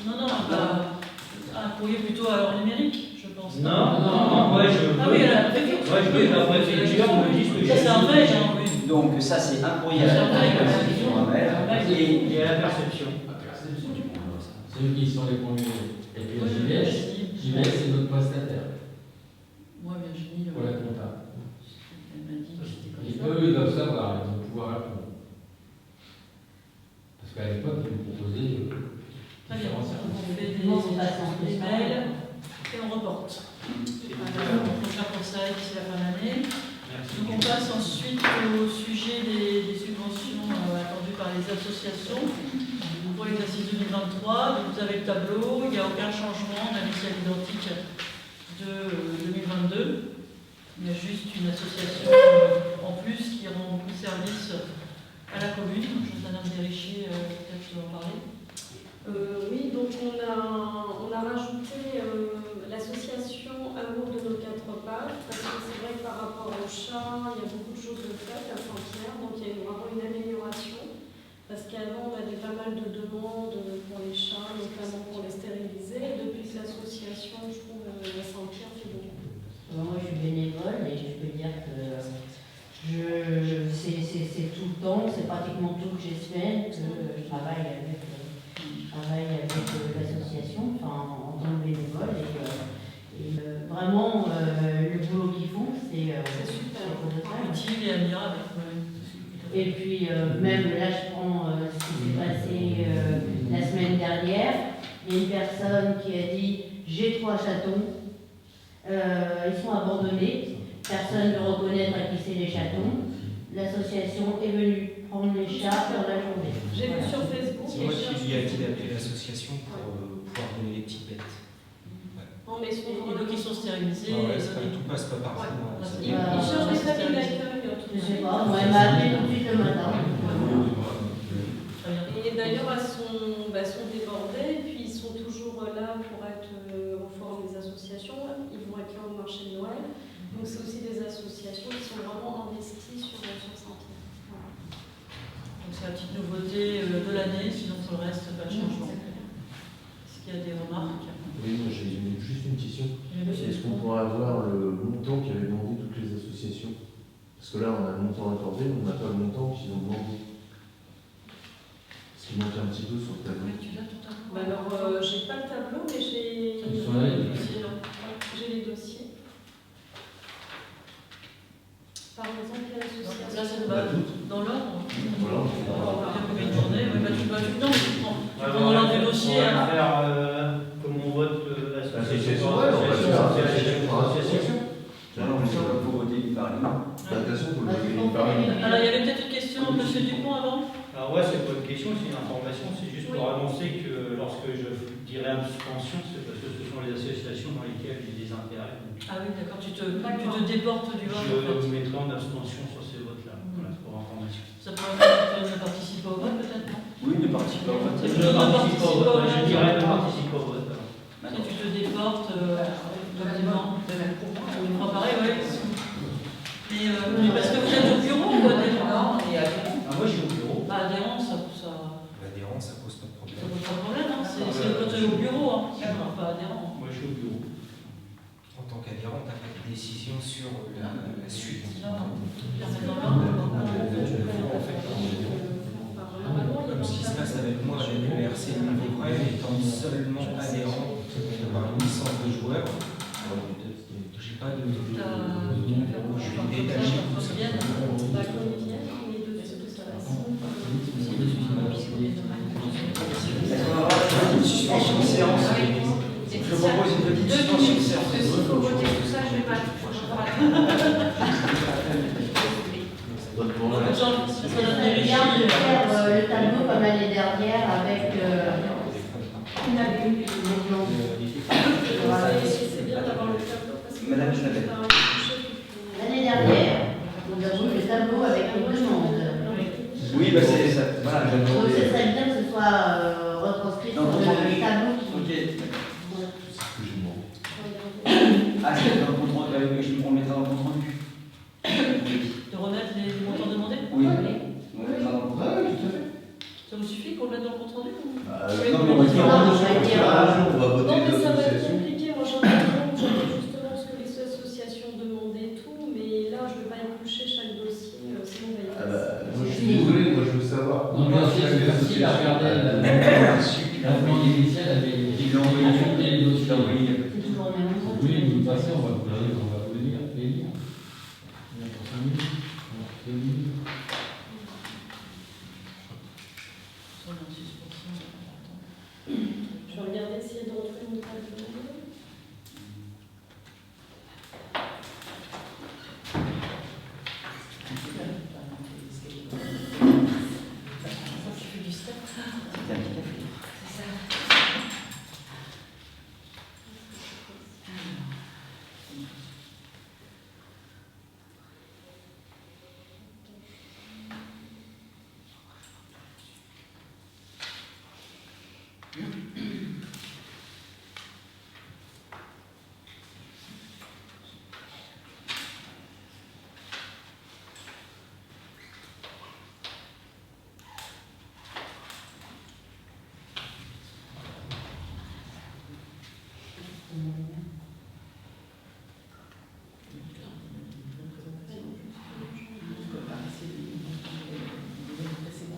Non, un courrier plutôt à l'heure numérique, je pense. Non, ouais, je veux. Ah oui, à la préfecture. Ouais, je veux que la préfecture me dise que Ça, c'est un mail, hein, oui. Donc ça c'est un courrier à la préfecture, un mail, et à la perception. C'est eux qui sont les premiers. Et puis JVS, c'est notre prestataire Moi, Virginie, pour la compta. elle m'a dit que c'était Et comme ça. eux, ils doivent savoir, ils vont pouvoir répondre. Parce qu'à l'époque, ils nous proposaient Très bien, on fait des mails et on reporte. On peut faire pour ça d'ici la fin de l'année. Donc on passe ensuite au sujet des subventions attendues par les associations pour l'exercice 2023. Donc vous avez le tableau, il n'y a aucun changement, on a laissé à l'identique de 2022. Il y a juste une association en plus qui rend beaucoup de service à la commune. Je vous Madame Desrichier, peut-être tu vas en parler. Oui, donc on a rajouté l'association Amour de nos quatre pattes, parce que c'est vrai que par rapport au chat, il y a beaucoup de choses de faites à Saint-Pierre, donc il y a vraiment une amélioration, parce qu'avant on avait pas mal de demandes pour les chats, notamment pour les stériliser, et depuis que l'association, je trouve, à Saint-Pierre fait beaucoup. Moi je suis bénévole et je peux dire que c'est tout le temps, c'est pratiquement toutes les semaines que je travaille avec l'association, enfin en tant que bénévole et vraiment le boulot qu'ils font c'est super Utile et admirable. et puis même là je prends ce qui s'est passé la semaine dernière, il y a une personne qui a dit j'ai 3 chatons, ils sont abandonnés, personne ne reconnaît à qui c'est les chatons. L'association est venue prendre les chats dans la journée. J'ai vu sur Facebook. C'est moi qui lui ai appelé l'association pour pouvoir donner les petites bêtes. Non, mais Et donc ils sont stérilisés. Ouais, tout passe pas par ça. Ils changent les familles d'accueil. Je sais pas, moi elle m'a appelé tout de suite le matin. Et d'ailleurs, elles sont débordées, et puis ils sont toujours là pour être au forum des associations. Ils vont être là au marché de Noël. Donc c'est aussi des associations qui sont vraiment investies sur Saint-Pierre. Voilà. Donc c'est la petite nouveauté de l'année, sinon pour le reste, pas de changement. Est-ce qu'il y a des remarques? Oui, moi j'ai juste une question. Est-ce qu'on pourrait avoir le montant qu'avaient demandé toutes les associations? Parce que là, on a le montant accordé, mais on n'a pas le montant qu'ils ont demandé. Parce qu'il manque un petit peu sur le tableau. Tu l'as tout à l'heure. Bah alors, j'ai pas le tableau, mais j'ai les dossiers. Par exemple, Là, l'association. c'est abstention, c'est parce que ce sont les associations dans lesquelles il y a des intérêts. Donc, Ah oui, d'accord, tu te déportes du vote en je fait. me mettrai en abstention sur ces votes-là, voilà, pour information. Ça pourrait faire que ne participe pas au vote peut-être, non? Oui, ne participe pas au vote. C'est Je plutôt ne participe participe pas au pas au vote, je vote. dirais ne participe pas au vote. alors. Si tu te déportes, comme des membres. De même pour moi. On fera pareil, oui. Mais parce que vous êtes au bureau ou adhérent? Non, on est adhérent. Ah, moi, je suis au bureau. Bah, adhérent, ça L'adhérence, ça pose pas de problème. pose pas de problème, hein. C'est quand tu es au bureau, hein. Sinon, pas adhérent. Moi, je suis au bureau. En tant qu'adhérent, tu n'as pas de décision sur la suite. Comme ce qui se passe avec moi, avec le RC Niveau étant seulement adhérent par une licence de joueur, j'ai pas de. Je suis détaché de tout ça. Bah, qu'on y vienne, mais de toute façon, Une suspension de séance. Je propose une petite suspension de séance. S'il faut voter tout ça, je vais pas. Votre moment, là. Ça donne des Bien de régies. faire le tableau comme l'année dernière avec une année. c'est bien d'avoir le tableau parce que Madame, moi, je l'appelle. vais pas toucher depuis- L'année dernière, nous avons eu le tableau avec les demandes. Oui, bah c'est ça. Voilà, je Donc ce serait bien que ce soit retranscrit sur le tableau qui. Ok. C'est ce que j'ai demandé. Ah, c'est dans le compte rendu, on mettra dans le compte rendu. De remettre les montants demandés? Oui, on mettra dans le compte rendu. Ça vous suffit qu'on le mette dans le compte rendu ou... Non, mais on va dire. Non, je vais dire, On va voter Non, mais ça va être l'association. compliqué. Moi, j'entends justement ce que les associations demandaient et tout, mais là, je ne vais pas éplucher chaque dossier, sinon on va y Ah passer. bah, moi je suis désolé, moi je veux savoir. Donc, bien sûr, c'est facile à regarder. La demande initiale avait Il l'a envoyé. ajouté les dossiers. Il l'a envoyé. C'est toujours le même endroit. Oui, de toute façon, on va vous les lire. Les lire. Il y a pour 5 minutes. Alors, 2 minutes. Je vais regarder, essayer de retrouver mon tableau. C'était un petit café.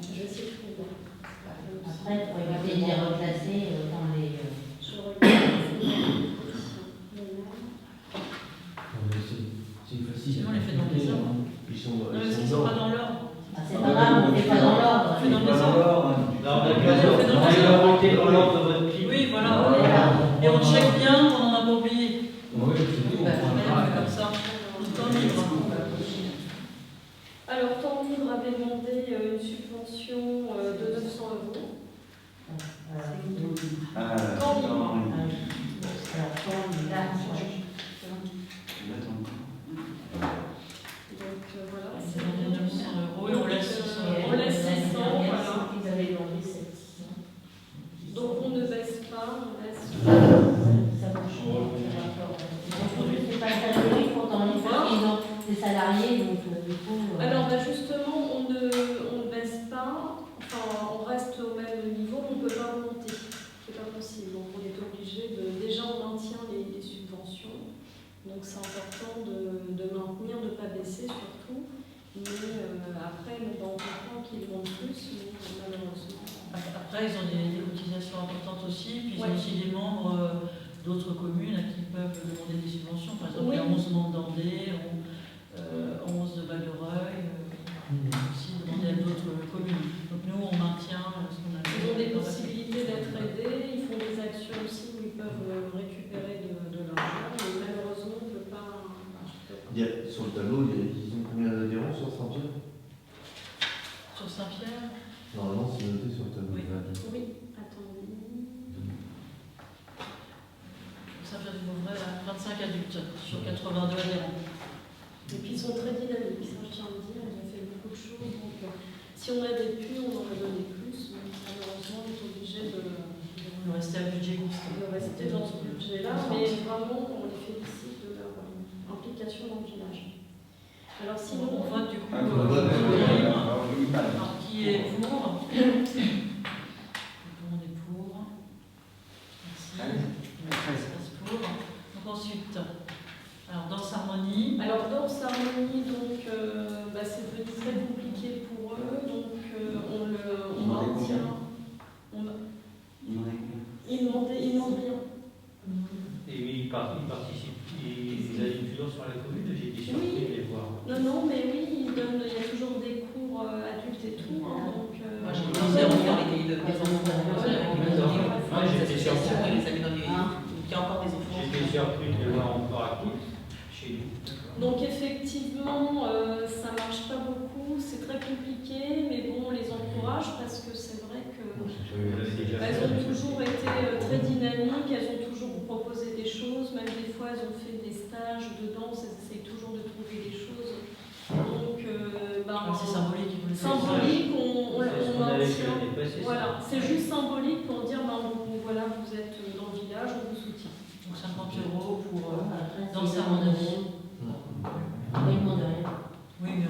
Je vais essayer de trouver. Après, pour éviter de les reclasser dans les. Je regarde. C'est facile. Sinon, on les fait dans les ordres. Ils sont Non, parce qu'ils sont pas dans l'ordre. Ah, c'est pas grave, on n'est pas dans l'ordre. On fait dans les Pas ordres. d'ordre. Non, on d'accord. fait dans On les va ordres. voter dans l'ordre de votre clip. Oui, voilà. Et on check bien qu'on n'en a pas oublié. Oui, c'est tout. On fait comme ça. Temps libre. Alors, Temps Libre avait demandé une subvention de 900 €. Ah, Temps libre. non. Donc voilà, C'est c'est 900 €. Et on laisse 600 €. On laisse 600, voilà. Ils avaient demandé 700. Donc on ne baisse pas, on laisse. Ça marche. C'est pas catégorie pour Temps Libre, parce qu'ils ont des salariés, donc du coup. Alors bah, justement, on ne baisse pas, enfin on reste au même niveau, on ne peut pas augmenter. C'est pas possible. Donc on est obligé de. Déjà on maintient les subventions. Donc c'est important de maintenir, de ne pas baisser surtout. Mais après, on comprend qu'ils vont plus, mais malheureusement. Après, ils ont des cotisations importantes aussi, puis ils Ouais. ont aussi des membres d'autres communes à qui peuvent demander des subventions. Par exemple, Oui. il y a 11 membres d'Andée, 11 de Val-de-Reuil, aussi demander à d'autres communes. Donc nous, on maintient ce qu'on a Ils ont des possibilités d'être aidés, ils font des actions aussi où ils peuvent récupérer de l'argent, mais malheureusement, on ne peut pas. Sur le tableau, ils ont combien d'adhérents sur Saint-Pierre? Sur Saint-Pierre, Normalement, c'est noté sur le tableau. Oui. Oui, attendez. Saint-Pierre-du-Vauvray, 25 adultes sur 82 adhérents. Et puis ils sont très dynamiques, ça je tiens à le dire, ils ont fait beaucoup de choses. Donc si on avait pu, on aurait donné plus, mais malheureusement on est obligé de rester à budget constant. De rester dans ce budget-là, mais vraiment on les félicite de leur implication dans le village. Alors sinon, on vote du coup. Alors, qui est pour? Tout le monde est pour. Merci. 13 pour. Donc ensuite, alors danse harmonie. Alors danse harmonie, donc c'est devenu très compliqué pour eux, donc on maintient. Ils demandent bien. Et ils participent, ils animent toujours sur la commune, j'ai été surpris de les voir. Non, mais oui, il y a toujours des cours adultes et tout. Donc, moi j'ai demandé à faire des enfants. Moi j'étais surpris. Il y a encore des enfants. J'étais surpris de les voir encore actifs chez nous. Donc effectivement, ça marche pas beaucoup, c'est très compliqué, mais bon, on les encourage parce que c'est vrai que elles ont toujours été très dynamiques, elles ont toujours proposé des choses, même des fois elles ont fait des stages de danse, elles essayent toujours de trouver des choses. Donc, c'est symbolique. Symbolique, on maintient. Passé, voilà, c'est juste symbolique pour dire, voilà, vous êtes dans le village, on vous soutient. Donc 50 € pour danse harmonie. Oui, mais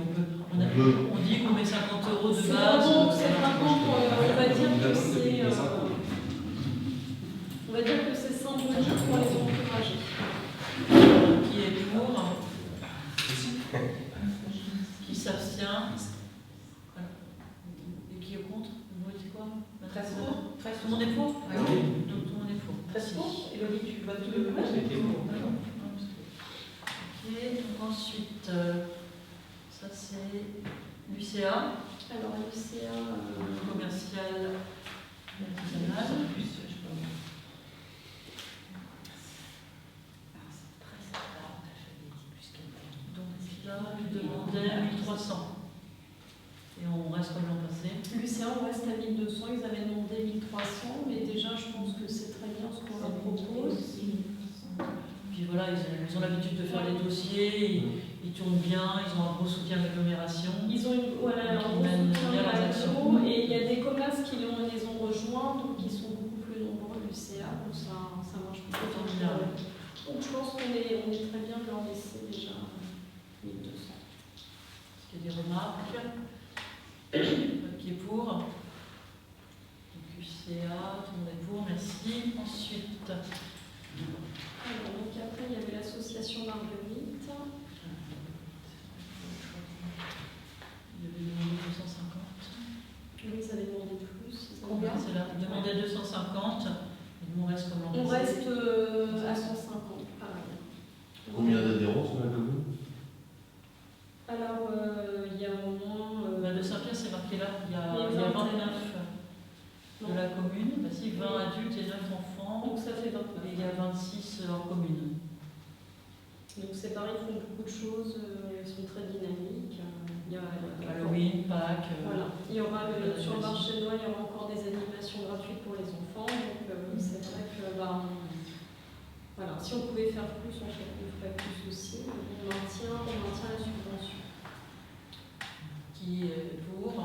on dit qu'on met 50 € de base. C'est vraiment, on va dire que c'est symbolique pour les encourager. Qui est pour? Qui s'abstient? Et qui est contre? Vous votez quoi? 13 pour. Tout le monde est pour? Oui. Donc tout le monde est pour. 13 pour. Élodie, tu votes le C'était bon. Ok, donc ensuite, ça c'est l'UCA. Alors l'UCA commercial artisanal. Donc là, je demandais 1300. Et on reste comme l'an passé. L'UCA, on reste à 1200, ils avaient demandé 1300, mais déjà je pense que c'est très bien ce qu'on leur propose. Puis voilà, ils ont l'habitude de faire des dossiers, ils tournent bien, ils ont un gros soutien d'agglomération. Ils ont un gros soutien d'agglo, et il y a des commerces qui les ont rejoints, donc ils sont beaucoup plus nombreux, l'UCA, donc ça marche plutôt bien. Donc je pense qu'on est très bien de leur laisser déjà 1200. Est-ce qu'il y a des remarques? Qui est pour? Donc UCA, tout le monde est pour, merci. Ensuite, alors, donc après, il y avait l'association Marguerite. il avait demandé 250. Oui, ils avaient demandé plus. Combien? C'est là, ils demandaient 250. Et nous, on reste comme l'an On passé. reste à 150, pareil. Combien d'adhérents sur la commune? Alors, il y a au moins. De Saint-Pierre, c'est marqué là, il y a 29 de la commune, si 20 adultes et 9 enfants, Donc ça fait 29. et il y a 26 hors commune. Donc c'est pareil, ils font beaucoup de choses, ils sont très dynamiques. Il y a, Halloween, Pâques. voilà. Il y aura sur le marché de Noël, il y aura encore des animations gratuites pour les enfants. Donc c'est vrai que voilà, si on pouvait faire plus, on ferait plus aussi. On maintient la subvention. Qui est pour? 13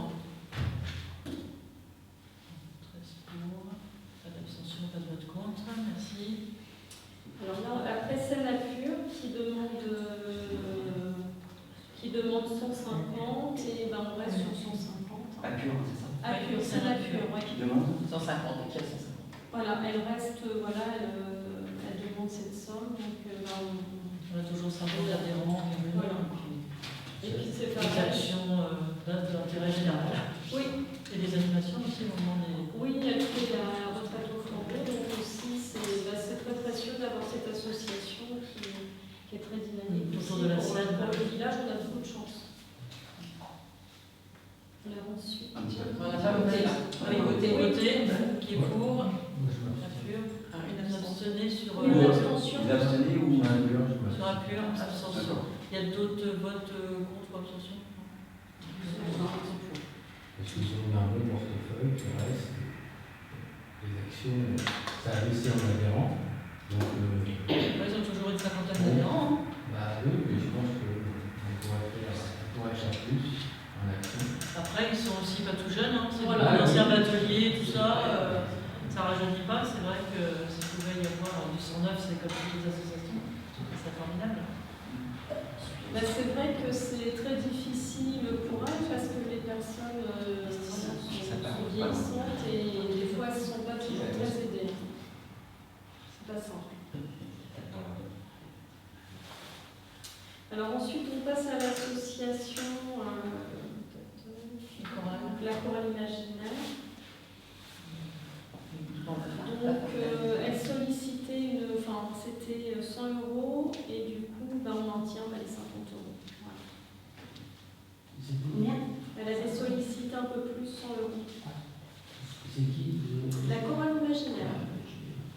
pour. Pas d'abstention, pas de vote contre. Merci. Alors là, après c'est la pure qui demande 150 et on reste sur 150. À Pure, c'est ça? À pure, c'est la pure, oui. Qui demande 150, et qui a 150. Voilà, elle reste, elle demande cette somme, donc On a toujours 50 adhérents. Voilà. Et puis c'est Des pareil. actions d'intérêt général. Oui, Et des animations aussi au moment des. oui, il y a toute la retraite au flambeau, donc aussi c'est très précieux d'avoir cette association qui est très dynamique. Autour de la Pour- scène. Pour le village, on a beaucoup de chance. Alors ensuite. Un petit peu. On n'a pas voté là. Oui, voter. Qui est pour? Moi, je me La pure. Une abstention sur Une abstention. Vous abstenez ou sur la pure, abstention. D'accord. Il y a d'autres votes contre abstention? Parce qu'ils ont un bon portefeuille qui reste. Les actions, ça a laissé en adhérent. Donc, c'est comme toutes les associations. C'est formidable. Ben, c'est vrai que c'est très difficile pour elles parce que les personnes sont vieillissantes et des fois elles ne sont pas toujours très aidées. C'est pas simple. Alors ensuite on passe à l'association la chorale imaginaire. Donc elle sollicitait c'était 100 € et du coup on en tient les 50 €. Voilà. C'est combien? Elle avait sollicité un peu plus 100 €. C'est qui? La chorale imaginaire.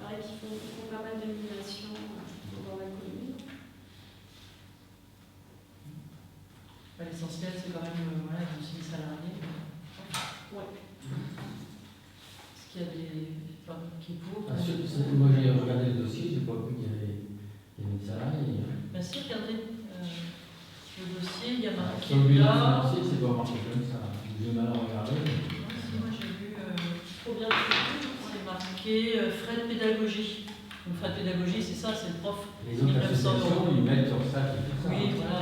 Pareil qu'ils font pas mal d'animation dans la commune. L'essentiel, c'est quand même, voilà, ils ont 6 salariés. Ouais. Est-ce qu'il y a des femmes qui pour? Moi j'ai regardé le dossier, j'ai pas vu qu'il y avait des salariés. Bien sûr, regardez le dossier, il y a marqué Sur le bilan là. financier, c'est pas marqué comme ça. J'ai mal regardé. Si, moi j'ai vu, Trop bien. c'est marqué frais de pédagogie. Donc frais de pédagogie, c'est ça, c'est le prof. Les autres 1900 associations, €. ils mettent sur ça qui fait ça. Oui, voilà.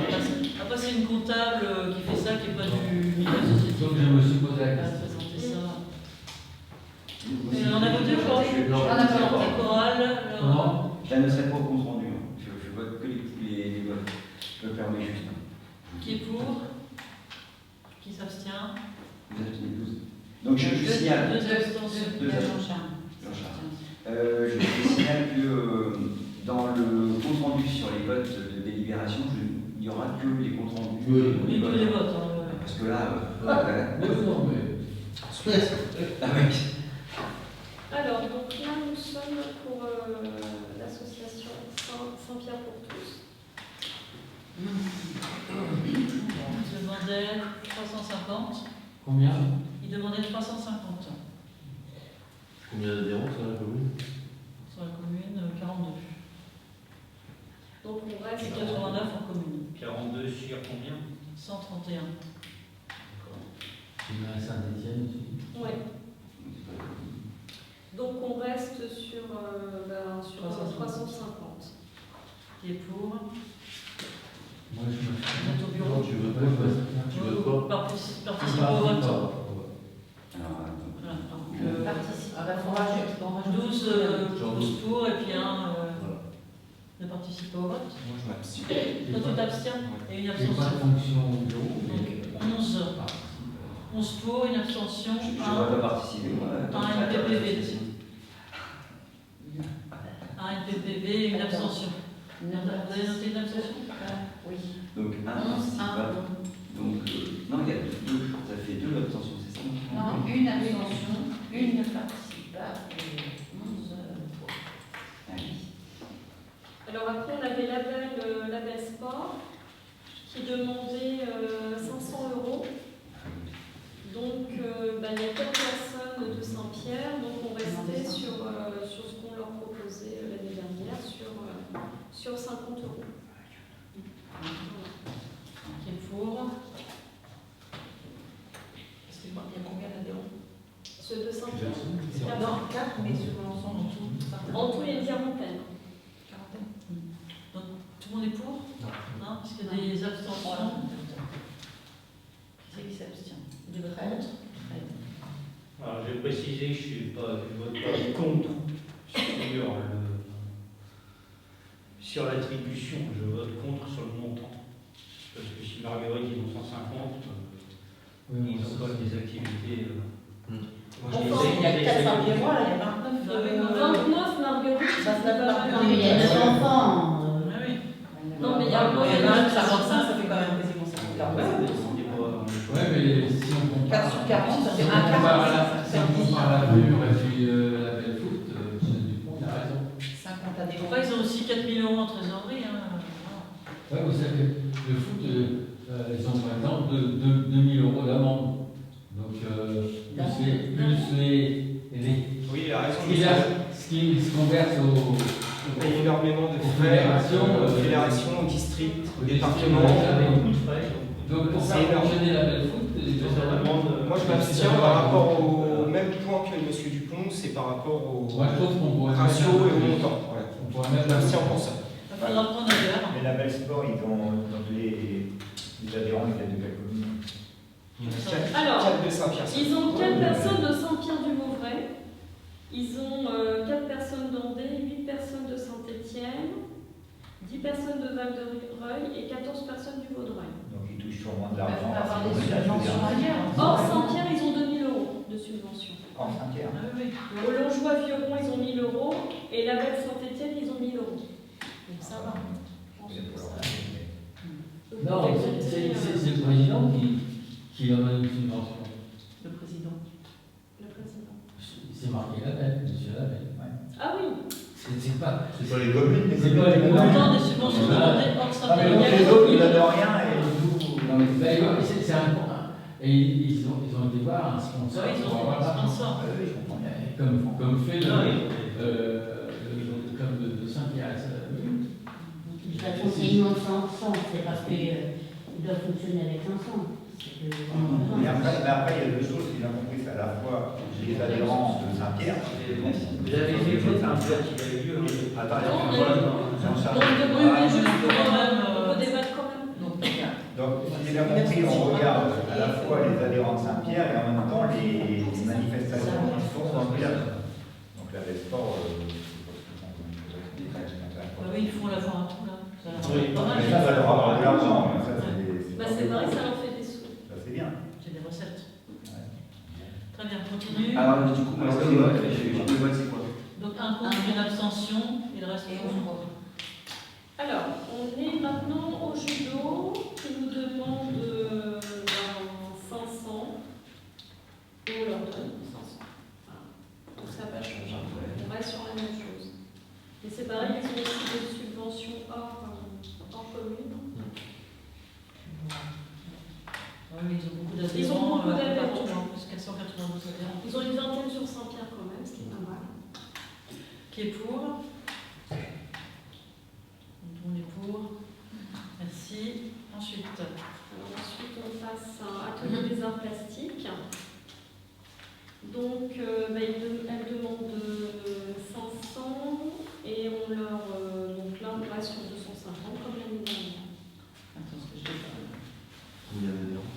Après, c'est une comptable qui fait ça, qui n'est pas du milieu associatif. Donc je me suis posé la Elle a question. présenté ça. On a voté ou pas? Je- On a voté chorale. Comment? Je la noterai pas au compte rendu. Hein. Je vote que les votes. Je me permets juste. Hein. Qui est pour? Qui s'abstient? Vous êtes 12. Donc je signale. Deux abstentions. Deux abstentions. Je signale que dans le compte rendu sur les votes de délibération, il n'y aura que les comptes rendus. Oui, Oui, tous les votes. Hein, ouais. Parce que là. Oui, non, mais. Ah oui. Alors, donc là, nous sommes pour l'association Saint-Pierre pour tous. Il demandait 350. Combien? Il demandait 350. Combien d'adhérents sur la commune? Sur la commune, 42. Donc on reste. Et 89 en commune. 42 sur combien? 131. Il y en a à Saint-Etienne aussi. Ouais. Donc on reste sur 350. Qui est pour? Moi, je me Vous êtes au bureau? Non, tu veux pas, tu veux pas. Participer au vote. Alors, Voilà. Donc, Participe. Ah, bah, faut rajouter. 12 pour et puis un ne participe pas au vote. Moi, je m'abstiens. Toi, tu t'abstiens et une J'ai pas de abstention. fonction au bureau, Donc mais 11 pour, une abstention, je ne vais pas participer. Moi, un NPPV. Un NPPV et une abstention. Vous avez noté une abstention? Oui. Donc, un participe pas. Donc, non, il y a deux. Ça fait deux abstentions, c'est ça? Non, une abstention, une ne participe pas et 11 pour. Ah oui. Alors après, on avait Label Sport qui demandait 500 €. Donc il y a 4 personnes de Saint-Pierre, donc on restait sur ce qu'on leur proposait l'année dernière, sur 50 €. Qui est pour? Excuse-moi, il y a combien d'adhérents? Ceux de Saint-Pierre. Non, 4, mais sur l'ensemble en tout. En tout, il y a une quarantaine. Donc tout le monde est pour? Non. Non, parce qu'il y a des abstentions. Qui c'est qui s'abstient? Des votes contre? Alors, je vais préciser que je ne vote pas contre sur l'attribution, je vote contre sur le montant. Parce que si Marguerite ils ont 150, oui, ils ont pas des activités. Moi, je Enfin, les ai- il y a 4 Saint-Pierrois, là, il y a 29. 29 Marguerite, ça fait pas mal. Non, mais il y a 9 enfants. Ah oui. Non, mais il y a un un il y en a un de 55, ça fait quand même quasiment 50. Ouais, mais si on compare. 4 sur 40, ça fait Si on un quart. compare la mûre et puis la belle foot, M. Dupont, il a raison. 50 adhérents. Après, ils ont aussi 4 000 € en trésorerie. Hein. Ouais, vous savez que le foot, ils ont par exemple 2 000 € d'amende. Donc, plus les Oui, il a raison. ce qui se converse au. On paye énormément de aux frais, fédérations, fédérations, au district, au au département. district, Beaucoup de frais. Donc, pour C'est faire énorme. fonctionner la belle foot, Ça demande. Moi, je m'abstiens par rapport au même point que M. Dupont, c'est par rapport au moi je trouve qu'on pourrait ratio et au montant. Voilà. on pourrait mettre Merci en pour ça. Il faudra prendre ailleurs. Les labels sport, ils ont, donc les adhérents, ils viennent de quelle commune? Il y en a Alors, 4 de Saint-Pierre. Ils ont 4 personnes de Saint-Pierre-du-Vauvray, ils ont 4 personnes d'Andé, 8 personnes de Saint-Étienne, 10 personnes de Val-de-Reuil et 14 personnes du Vaudreuil. Donc ils touchent sûrement de Il l'argent. va avoir parce des que c'est subventions ailleurs. Or, Saint-Pierre, ils ont 2000 € de subvention. Hors Saint-Pierre. Ah oui, Au Longeois-Vieron, ils ont 1000 € et la Belle Saint-Étienne, ils ont 1000 €. donc ça va. Non, c'est le président qui donne une subvention. Le président. Le président. C'est marqué Label, monsieur Label. Ah oui. C'est pas. C'est pas les communes, C'est pas les Le communes. montant des subventions demandées hors Ah, mais donc Saint-Pierre. les autres, ils n'adorent rien et nous. Non, mais c'est un point. Et ils ont été voir un sponsor. Ils ont pour avoir un l'argent. sponsor. Oui, je comprends bien. Comme fait Ah oui. le club de Saint-Pierre. De toute façon, c'est immense ensemble, c'est parce qu'ils doivent fonctionner avec l'ensemble. Mais après, il y a deux choses qu'il a compris, c'est à la fois les adhérents de Saint-Pierre. Vous avez fait voter un vote qui a eu lieu. Attends, Non, Jean-Charles. oui, oui, juste pour quand même. On peut débattre quand même. Donc, Donc, si j'ai bien compris, on regarde à la fois les adhérents de Saint-Pierre et en même temps les manifestations qui se font dans le village. Donc, la Sport, oui, ils font la fois un tout là. Ça leur Oui. rapporte pas mal. mais ça leur rapporte de l'argent. mais ça, c'est Bah, c'est vrai, ça leur fait des sous. Ça, c'est bien. C'est des recettes. Ouais. Très bien, continue. Alors, du coup, moi, excusez-moi, j'ai deux votes, c'est quoi? Donc un contre, une abstention, et le reste est contre. Alors, on est maintenant au judo qui nous demande 500. Et on leur donne 500. Voilà. Donc ça va changer. On reste sur la même chose. Mais c'est pareil, ils ont aussi des subventions hors commune. Oui, ils ont beaucoup d'adhérents. Ils ont beaucoup d'adhérents. Partout, hein, plus 492 adhérents. Ils ont une vingtaine sur Saint-Pierre quand même, ce qui est pas mal. Qui est pour? Donc, on est pour. Merci. Ensuite. Alors ensuite, on passe à Atelier des arts plastiques. Donc, elle demande 500 et on leur. Donc là, on reste sur 250 comme l'année dernière. Attends, ce que je vais faire. Combien d'adhérents?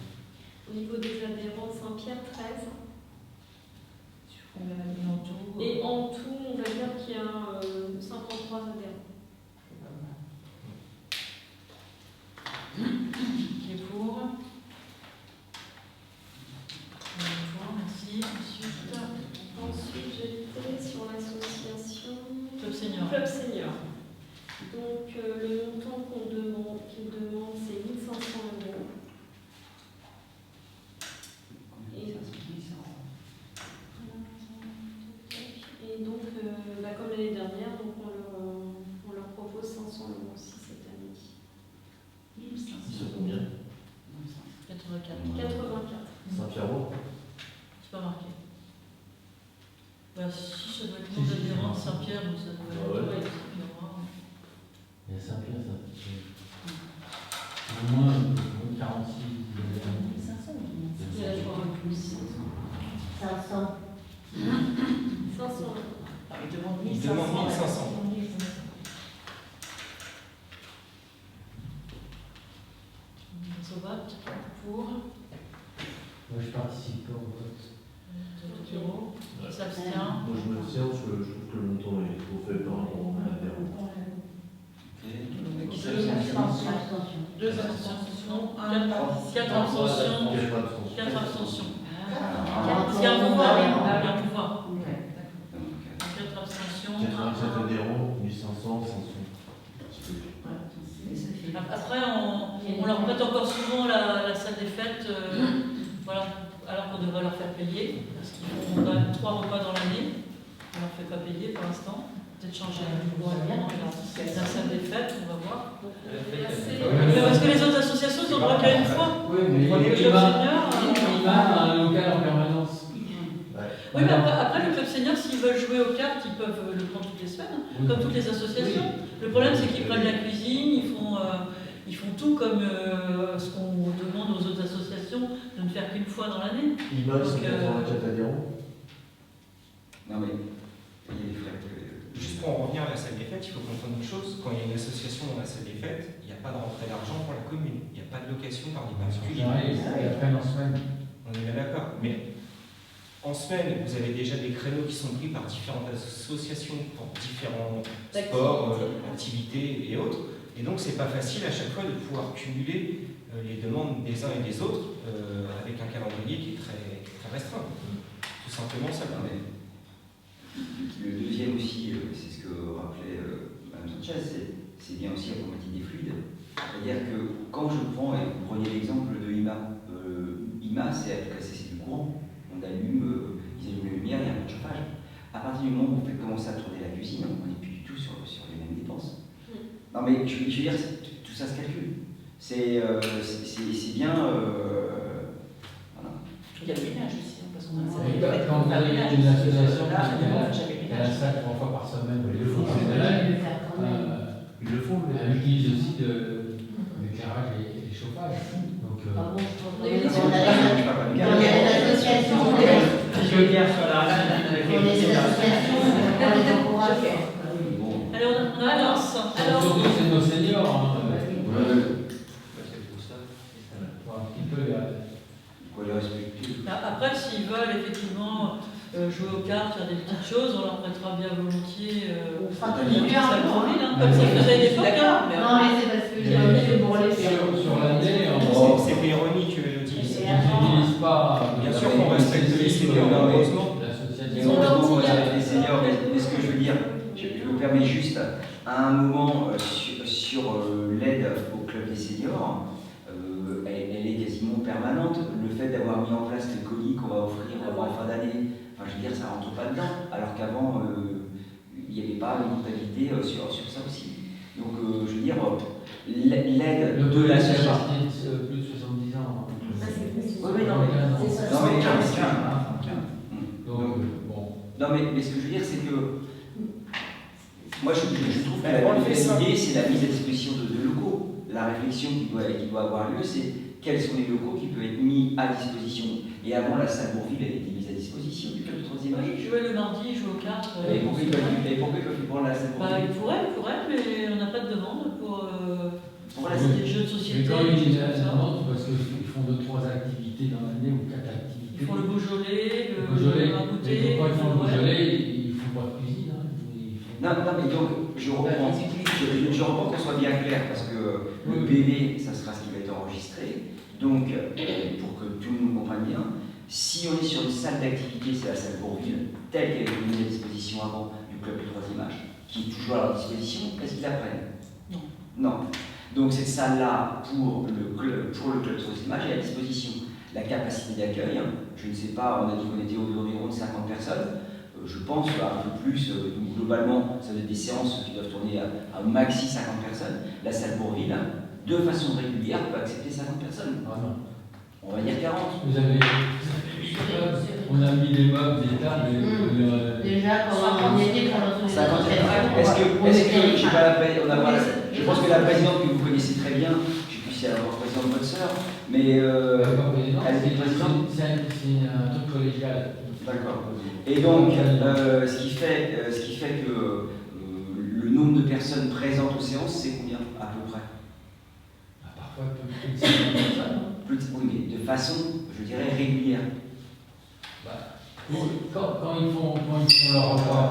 Au niveau des adhérents, Saint-Pierre, 13. En tout. Et en tout, on va dire qu'il y a 53 adhérents. Qui est pour? Merci. Ensuite, j'étais sur l'association Club Senior. Club Senior. Donc, le montant qu'il demande, c'est 1500 €. Et donc, comme l'année dernière, donc on leur propose 500 € aussi cette année. Ils sont combien? 84. 84. Saint-Pierre-Roi? C'est pas marqué. Bah si, ça doit être les adhérents de Saint-Pierre, donc ça doit être... Ah ouais. Il y a Saint-Pierre, ça. Au moins 46. Il y a la joie en plus. 500. 500 €. Il demande Il 1500. demande 1500. On se vote pour. Moi, je participe pas au vote. Bureau. Qui s'abstient. Moi, je me tiens, je trouve que le montant est trop faible par rapport aux adhérents. Deux abstentions, un participant. 4 abstentions. Il n'y a pas de sens. 4 abstentions. Ah, Parce qu'il y a un pouvoir. Il y a Ah, un pouvoir. 4 abstentions. 87 adhérents, 1500, 500. Après, on leur prête encore souvent la salle des fêtes, voilà, alors qu'on devrait leur faire payer, parce qu'ils font quand même 3 repas dans l'année. On leur fait pas payer pour l'instant. Peut-être changer la salle des fêtes, on va voir. Mais parce que les autres associations, ils ont le droit qu'à une fois. Oui, mais Le il club va senior. un local en permanence. Oui, mais après, le club senior, s'ils veulent jouer aux cartes, ils peuvent le prendre toutes les semaines, comme toutes les associations. Le problème, c'est qu'ils prennent la cuisine, ils font tout comme ce qu'on demande aux autres associations de ne faire qu'une fois dans l'année. IMA, Donc, 184 adhérents. Non, mais il y a des frais. juste pour en revenir à la salle des fêtes, il faut comprendre une chose, quand il y a une association dans la salle des fêtes, il n'y a pas de rentrée d'argent pour la commune, il n'y a pas de location par des particuliers. Et après, en semaine. On est bien d'accord. Mais en semaine, vous avez déjà des créneaux qui sont pris par différentes associations pour différents sports, activités et autres. Et donc, c'est pas facile à chaque fois de pouvoir cumuler les demandes des uns et des autres avec un calendrier qui est très, très restreint. Tout simplement ça. Le deuxième aussi, c'est ce que rappelait Mme Sanchez, c'est bien aussi la problématique des fluides. C'est-à-dire que quand je prends, et vous preniez l'exemple de IMA, IMA c'est du courant, on allume, ils allument la lumière, il y a un peu de chauffage. À partir du moment où vous faites commencer à tourner la cuisine, on n'est plus du tout sur les mêmes dépenses. Non mais je veux dire, tout ça se calcule. C'est bien... voilà. Il y a le ménage aussi, parce qu'on a Quand vous avez une association qui a la salle 3 fois par semaine, ils le font par semaine, Ils le font, mais ils utilisent aussi l'éclairage et les chauffages. Donc, Pardon, je pense On a eu des qu'on a des associations, on Je veux dire sur la les associations, on les encourage. Allez, on avance. Alors, surtout, c'est nos seniors. Hein. C'est pour ça. Un petit peu, Faut les respecter. après, s'ils veulent effectivement jouer aux cartes, faire des petites choses, on leur prêtera bien volontiers. On fera toute tout bien, la hein. grande ville, hein, comme ça faisait à l'époque. Hein. Non, mais c'est parce que j'ai envie de brûler. sur l'année, C'est ironique, Elodie. ils n'utilisent pas. Bien sûr qu'on respecte les seniors, heureusement. Mais heureusement, vous avez des seniors, mais ce que je veux dire, je me permets juste, à un moment, sur l'aide au club des seniors, elle est quasiment permanente. Le fait d'avoir mis en place les colis qu'on va offrir en fin d'année, enfin, je veux dire, ça ne rentre pas dedans, alors qu'avant, il n'y avait pas une comptabilité sur ça aussi. Donc, je veux dire, l'aide de la c'est société. à partir de plus de 70 ans. Oui, non, mais... C'est ça. Non, mais Donc, bon. Non, mais ce que je veux dire, c'est que moi, je trouve que l'idée, c'est la mise à disposition de locaux. La réflexion qui doit avoir lieu, c'est quels sont les locaux qui peuvent être mis à disposition. Et avant, la salle Bourville a été mise à disposition du club de 3e âge. Jouer le mardi, jouer aux cartes. Et pourquoi ils peuvent plus prendre la salle Bah, Bourville ils pourraient, mais on n'a pas de demande pour Pourquoi la des jeux de Mais société. quand des ils choses comme ça. demandent, parce qu'ils font 2-3 activités dans l'année ou 4 activités. Ils font le Beaujolais, le Beaujolais. goûter. Et quand ils font le Beaujolais, ils font pas de cuisine. Hein. Non, mais donc, je reprends qu'on soit bien clair, parce que le PV, ça sera ce qui va être enregistré. Donc, pour que tout le monde comprenne bien, si on est sur une salle d'activité, c'est la salle Bourville, telle qu'elle est mise à disposition avant du club du 3e âge, qui est toujours à leur disposition, est-ce qu'ils la prennent? Non. Donc, cette salle-là, pour le club du 3e âge, est à disposition. La capacité d'accueil, je ne sais pas, on a dit qu'on était environ de 50 personnes. Je pense un peu plus, globalement, ça doit être des séances qui doivent tourner à maxi 50 personnes. La salle Bourville, de façon régulière, peut accepter 50 personnes. Ah non. On va dire 40. Vous avez. On a mis des meubles, des tables. Déjà, quand on y était, quand on 50 Est-ce que j'ai pas la on a pas la, je pense que la présidente que vous connaissez très bien, je sais plus si elle est la présidente de votre sœur, mais elle est présidente. C'est un truc collégial. D'accord. Et donc, ce qui fait que le nombre de personnes présentes aux séances, c'est combien à peu près? Parfois plus de 50 personnes. Oui, mais de façon, je dirais, régulière. Quand ils font leur repas,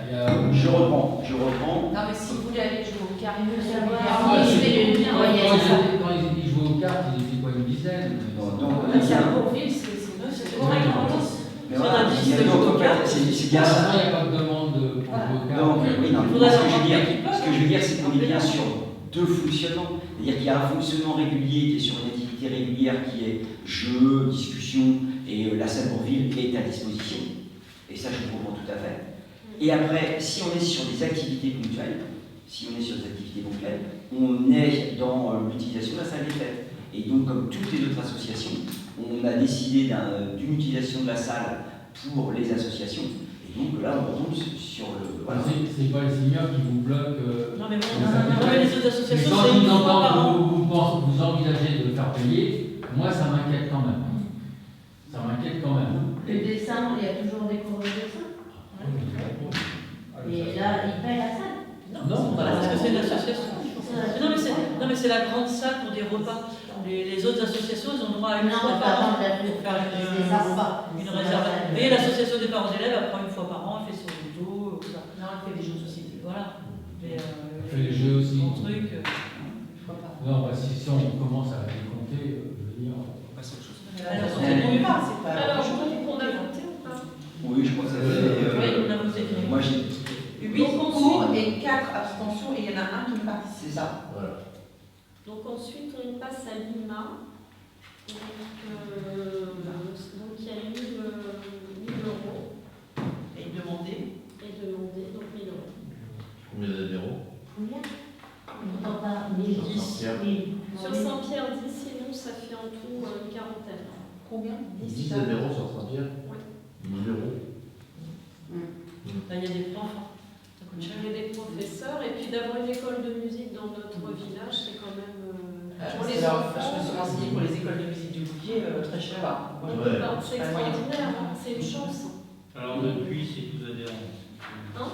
il y a... Je reprends. Non, mais si vous voulez aller jouer au carré, Quand ils jouent aux cartes, ils étaient quoi, une dizaine? Donc, c'est un profil, c'est correct. mais voilà, c'est bien ça. Il n'y a pas de demande pour jouer aux cartes. Donc, oui, non, ce que je veux dire, c'est qu'on est bien sur deux fonctionnements. C'est-à-dire qu'il y a un fonctionnement régulier qui est sur une activité régulière qui est jeu, discussion, et la salle Bourville est à disposition. Et ça, je comprends tout à fait. Et après, si on est sur des activités ponctuelles, on est dans l'utilisation de la salle des fêtes. Et donc, comme toutes les autres associations, on a décidé d'une utilisation de la salle pour les associations. Et donc là, on retombe sur le... Voilà. C'est pas les seniors qui vous bloquent. Non, mais bon, les autres associations, quand c'est ils une fois par an. entendent vous envisagez de le faire payer, moi, ça m'inquiète quand même. Le dessin, il y a toujours des cours de dessin. Et là, ils payent la salle. Non, Parce que c'est une association. Non, mais c'est la grande salle pour des repas. Les autres associations, ils ont droit à une fois par an pour faire une réserve. Et l'association des parents d'élèves, elle prend une fois par an, elle fait son auto, tout ça. Non, elle fait des jeux de société. Voilà. Mais Elle fait les jeux aussi. son truc. Non, bah, si on commence à les compter, je veux dire. On passe à autre chose. Alors, c'est pas. Alors, on a voté ou pas? Oui, je crois que ça fait. Oui, on a voté. Moi, j'ai. 8 pour et 4 abstentions, et il y en a un qui ne participe. C'est ça. Voilà. Donc ensuite, on passe à Lima. Donc il y a 1000 euros Et demander. donc 1000 euros. Combien d'adhérents? Combien? Sur Saint-Pierre. Sur Saint-Pierre 10, sinon ça fait en tout une quarantaine. Combien? 10 adhérents sur Saint-Pierre. Oui. 1000 euros. Là, il y a des profs. Ça coûte cher. Il y a des professeurs, et puis d'avoir une école de musique dans notre village, c'est quand même. Pour les Alors, enfants, je me suis renseignée pour les écoles de musique du Bouquet, très cher. Ouais. non, c'est extraordinaire, hein, c'est une chance. Alors depuis, c'est 12 adhérents. Hein?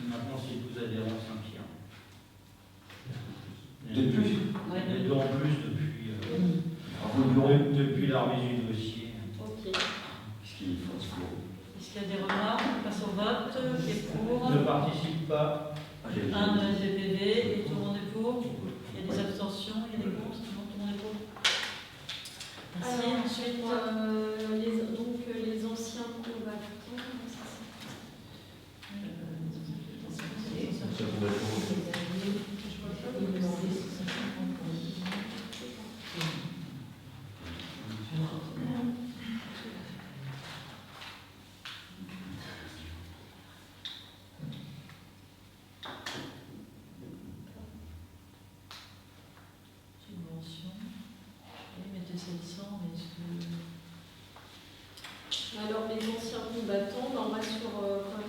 Maintenant, c'est 12 adhérents Saint-Pierre. De plus. Il y a deux en plus depuis la remise du dossier. Ok. Qu'est-ce qu'il faut? Est-ce qu'il y a des remarques? On passe au vote. Qui est pour? Ne participe pas. Un de SVPV. Et tout le monde est pour? Il y a des abstentions? Il y a des contre? Non, tout le monde est pour? Merci. Alors, Ensuite, les anciens combattants. Ancien combattant. subvention. Oui, mettez celle sans, mais est-ce que. Alors, les anciens combattants, on reste sur, comme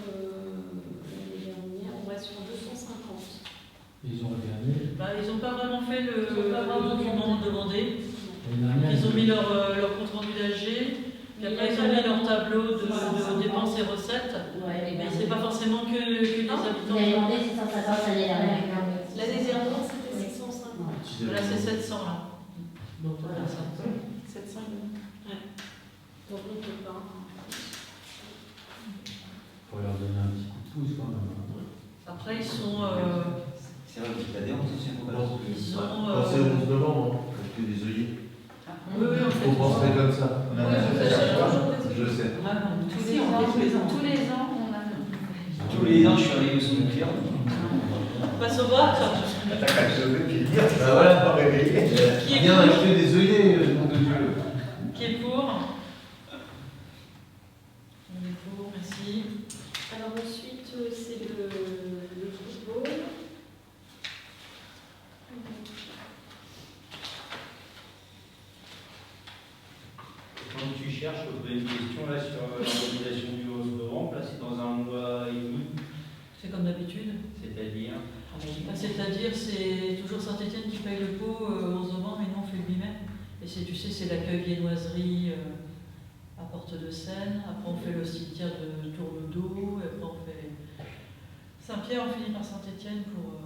l'année dernière, on reste sur 250. Ils ont regardé. Bah, ils n'ont pas vraiment fait le Ils ont pas vraiment document demandé. L'année dernière, Ils ont mis leur compte rendu d'AG, puis après ils ont mis leur tableau de dépenses et recettes. Ouais, Mais c'est pas forcément que les Il a habitants. demandé 650 l'année dernière. L'année dernière, c'était 650. Là, c'est 700 là. Donc voilà. 700. Donc, on ne peut pas. il faut leur donner un petit coup de pouce quand même. Après, ils sont. C'est vrai que tu adhérents aux anciens combattants. Ils sont. Pensez au 11 novembre, hein, parce que des œillets. Oui, oui, on fait On penserait comme ça. On a un association. Je sais. Tous les ans, on a. Tous les ans, je suis arrivé au cimetière. On passe au vote. T'as qu'à te lever puis le dire, tu Bah vas voilà. pas réveiller. Qui est Viens pour? acheter des œillets, nom de Dieu. Qui est pour? On est pour, merci. Alors, ensuite, c'est le football. Quand tu cherches, je pose une question là sur l'organisation du 11 novembre. Là, c'est dans un mois et demi, C'est comme d'habitude. c'est-à-dire. C'est-à-dire, c'est toujours Saint-Etienne qui paye le pot 11 novembre et nous on fait le 8 mai. Et tu sais, c'est l'accueil viennoiserie à Porte de Seine. Après, on fait le cimetière de Tourneau. Et après, on fait Saint-Pierre, on finit par Saint-Etienne pour.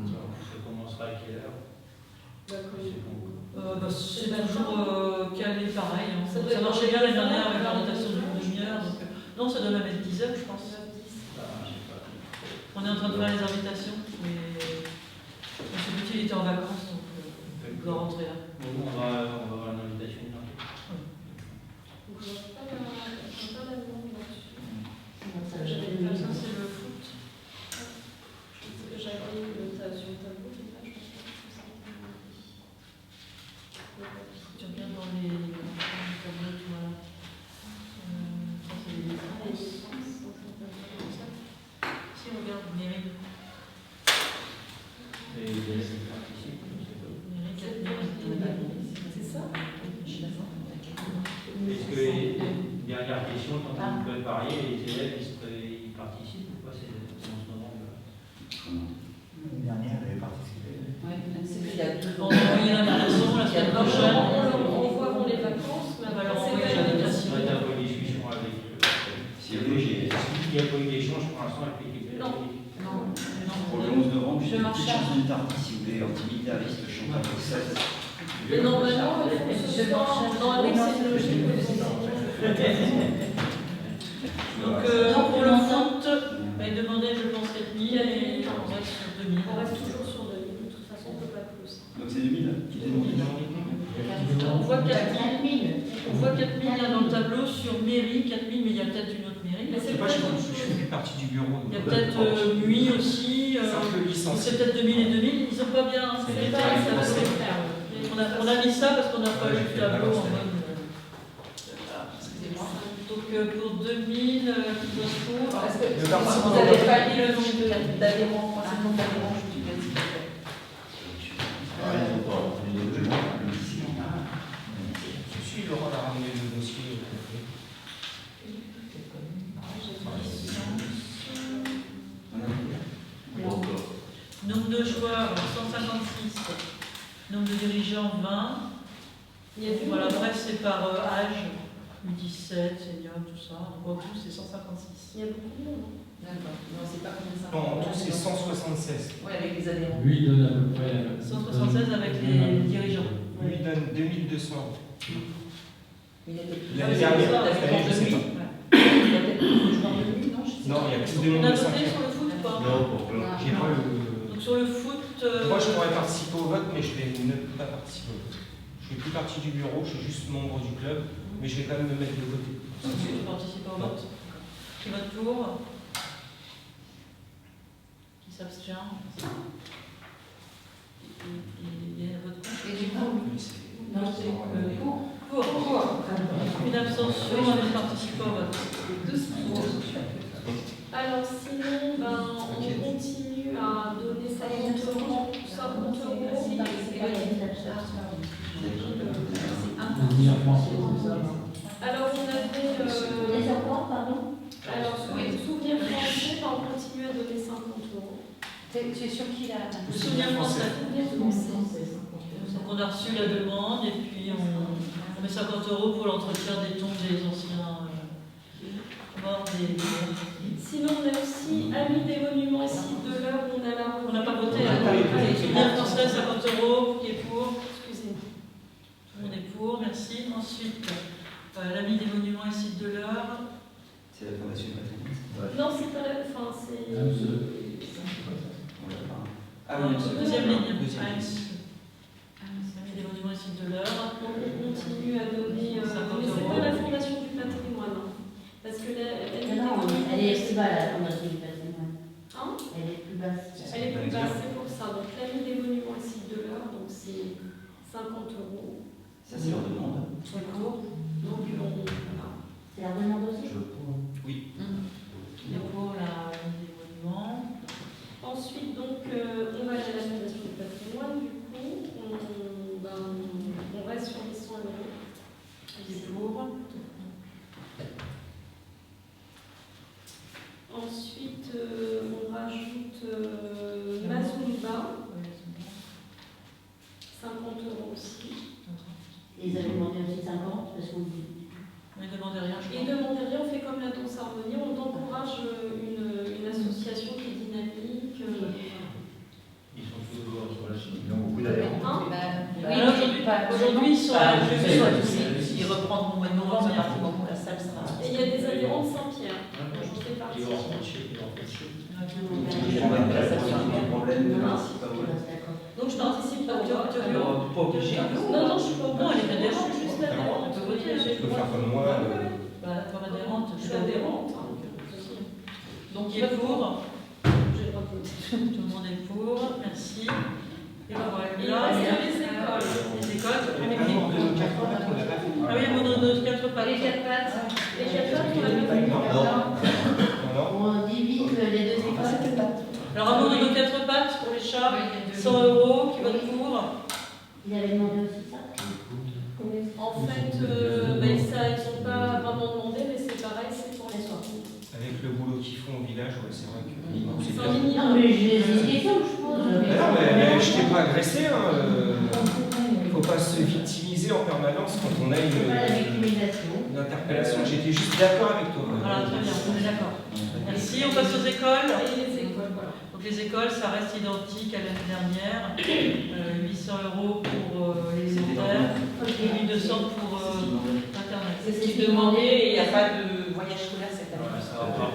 Ça commencera à quelle heure? D'accord. C'est bon. C'est toujours calé pareil. Hein. Ça doit Ça être marchait bien l'année dans les dernière avec heures, l'orientation d'une demi-heure. Non, ça doit même être 10 heures, je pense. Ah, je sais pas. On est en train de faire les invitations. Mais M. Petit, il était en vacances, donc il doit rentrer là. Bon, on va avoir une invitation bientôt. Donc, je vois pas la demande là-dessus. J'avais pas ça, c'est le foot. J'avais eu sur le tableau, mais là, je pense pas que ça a été demandé. Tu regardes dans les tableaux, tu vois. Ça, c'est les dépenses. Si, regarde, mairie. Et les élèves qui participent, je sais pas. Mairie, 4000. C'est ça? Est-ce que, dernière question, quand vous prépariez, les élèves, ils participent ou pas? C'est en ce moment. L'année dernière, elle avait participé. Il y a 2 On ans. va envoyer l'invitation la semaine prochaine. On leur envoie avant les vacances, mais On va leur après, envoyer c'est l'invitation. On va avoir une discussion avec. Si oui, j'ai. Il n'y a pas eu d'échange pour l'instant avec l'équipe. Non. petite chanson de Tardy, si vous voulez, antimilitariste, chanteur de 16. Mais normalement, il faut que ce soit. Normalement, c'est logique. Donc pour le foot, il demandait, je pense, 4000 et on reste sur 2000. On reste toujours sur 2000, de toute façon, on ne peut pas plus. Donc c'est 2000 qui est demandé. On voit 4000. On voit 4000 là dans le tableau sur mairie, 4000, mais il y a peut-être une autre mairie. Mais Je sais pas, je fais plus partie du bureau. Il y a peut-être nuit aussi. C'est un peu licencié. C'est peut-être 2000 et 2000. Ils n'ont pas bien. C'est pas ça va se faire. On a mis ça parce qu'on n'a pas vu le tableau en mode. Excusez-moi. Donc pour 2000, qui doit se trouver. Est-ce que Le si parti vous n'avez pas mis le nombre d'adhérents, moi c'est le nombre d'adhérents, je vous dis s'il vous plaît. Je suis Laurent a ramené le dossier. Nombre de joueurs, 156. Nombre de dirigeants, 20. Il y a du Voilà, monde. bref, c'est par âge. U17, senior, tout ça. Donc en tout, c'est 156. Il y a beaucoup de monde. D'accord, non, c'est pas combien ça. Non, en tout c'est 176. Oui, avec les adhérents. Lui, il donne à peu près. 176 avec les dirigeants. Lui donne 2200 euros. Il y a des L'année dernière, je sais pas. Il y a peut-être plus de joueurs de nuit, non? Je sais Non, pas. il y a plus de On monde a de voté 5. sur le foot ou pas? Non, pourquoi? J'ai pas le. Donc sur le foot. Moi, je pourrais participer au vote, mais je ne peux pas participer au vote. Je fais plus partie du bureau, je suis juste membre du club, mais je vais quand même me mettre de côté. Tu participes au vote. Qui vote pour? Qui s'abstient? Il y a un vote contre? Et du coup, non, c'est pour. Pour. Une abstention, on participe au vote. Alors sinon, ben, on continue à donner 50 euros. 50 euros. Alors on avait. Les enfants, pardon. Alors souvenir français, ben, on continue à donner 50 euros. Tu es sûr qu'il a. Souvenir français. Souvenir français. Donc on a reçu la demande et puis on met 50 euros pour l'entretien des tombes des anciens morts des. Sinon, on a aussi Amis des monuments et sites de l'heure, on a la. On n'a pas voté. On n'a pas voté. Souvenir français, 50 euros, qui est pour. Excusez-moi. Tout le monde est pour, merci. Ensuite, l'ami des monuments et sites de l'heure. C'est la fondation du patrimoine. Non, c'est pas la. Enfin, c'est. On l'a pas. Ah oui, Deuxième ligne. Deuxième ligne. L'ami des monuments et sites de l'heure. Donc, on continue à donner. 50 Mais c'est euros. pas la fondation du patrimoine. Hein. Parce que Non, elle est plus bas, la fondation du patrimoine. Hein? Elle est plus basse. Elle est plus basse, c'est pour ça. Donc, l'ami des monuments et sites de l'heure, donc c'est 50 euros. Ça, c'est leur demande. C'est court. Donc, voilà. C'est la demande aussi. Oui. Qui est pour l'ami des monuments. Ensuite, donc, on va aller à la fondation du patrimoine. Du coup, on reste sur les 100 euros. Qui est pour. Ensuite, on rajoute Mazumba, 50 euros aussi. Ils avaient demandé aussi 50 parce qu'on dit. On ne demandait rien, je Et crois. demandez rien, on fait comme la danse harmonie, on encourage une association qui est dynamique. Ils ont beaucoup d'adhérents. Alors, aujourd'hui, ils sont à la Ils reprendront au mois de novembre, à partir du moment où la salle sera. Et il y a des adhérents de Saint-Pierre. J'en fais partie. Je prends la place, ça pose un problème de principe à moi. Donc je participe pas au vote. Alors, pas obligé. Non, non, je suis pas au Non, elle est vote, adhérente. je suis juste adhérente. On peut voter, Tu peux faire comme moi. Comme adhérente, Je suis adhérente. Donc, qui est pour? J'ai le droit de voter. Tout le monde est pour, merci. Et ben voilà, Et il là, reste il y a les écoles. les écoles. Ah, de nos 4 pattes, on l'a pas fait. Ah oui, il y a nos 4 pattes. Les 4 pattes. Les 4 pattes, on l'a mis. Non. On divise les deux écoles. Alors, un mot de nos 4 pattes pour les chats, 100 euros, qui votent pour. Ils avaient demandé aussi ça. En fait, ils n'ont pas vraiment demandé, mais c'est pareil, c'est pour les soirs. Avec le boulot qu'ils font au village, ouais, c'est vrai que. C'est C'est bien. un mini. Non, mais j'ai des questions que je pose. Mais non, mais je t'ai pas agressé. Il faut pas se victimiser en permanence quand on a C'est pas la une victimisation. interpellation. J'étais juste d'accord avec toi. Voilà, très bien, on est d'accord. Merci, on passe aux écoles. Et les écoles, voilà. Donc les écoles, ça reste identique à l'année dernière. 800 € pour l'élémentaire, et 1200 pour l'internat. C'est ce qui est demandé et il n'y a pas de voyage scolaire cette année. Ouais, ça va pas.